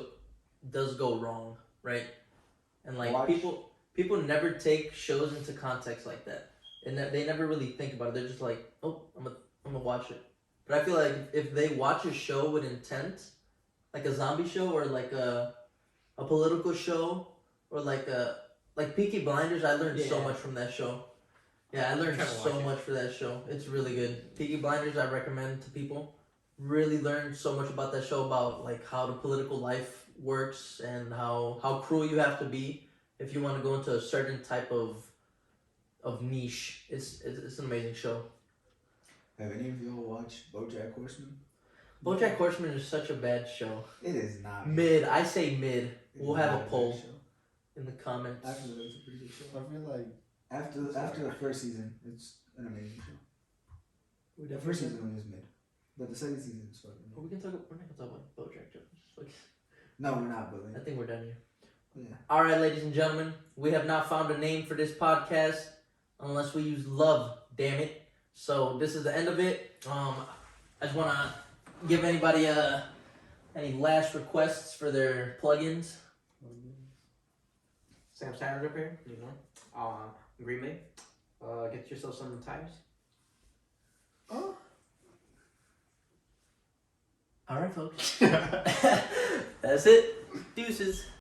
go wrong, right? And like Watch. people never take shows into context like that, and they never really think about it. They're just like, oh, I'm gonna watch it. But I feel like if they watch a show with intent, like a zombie show or like a political show or like Peaky Blinders, I learned so Yeah. much from that show. Yeah, I learned trying to so watch it. much for that show. It's really good. Peaky Blinders, I recommend to people. Really learned so much about that show, about like how the political life works and how cruel you have to be if you want to go into a certain type of niche. It's an amazing show. Have any of y'all watched BoJack Horseman? BoJack Horseman is such a bad show. It is not. Mid. I say mid. It We'll is have not a bad poll show. in the comments. After that, it's a pretty good show. I feel like After the first season, it's an amazing show. We The definitely first season was mid, but the second season is fucking. Well, we can talk. We're not gonna talk about BoJack Jones. Like, No, we're not, but I think we're done here. yeah. All right, ladies and gentlemen, we have not found a name for this podcast unless we use love. Damn it! So this is the end of it. I just wanna give anybody any last requests for their plugins. Sam Sanders up here, you know. Green Bay. Get yourself some tires. All right, folks. That's it. Deuces.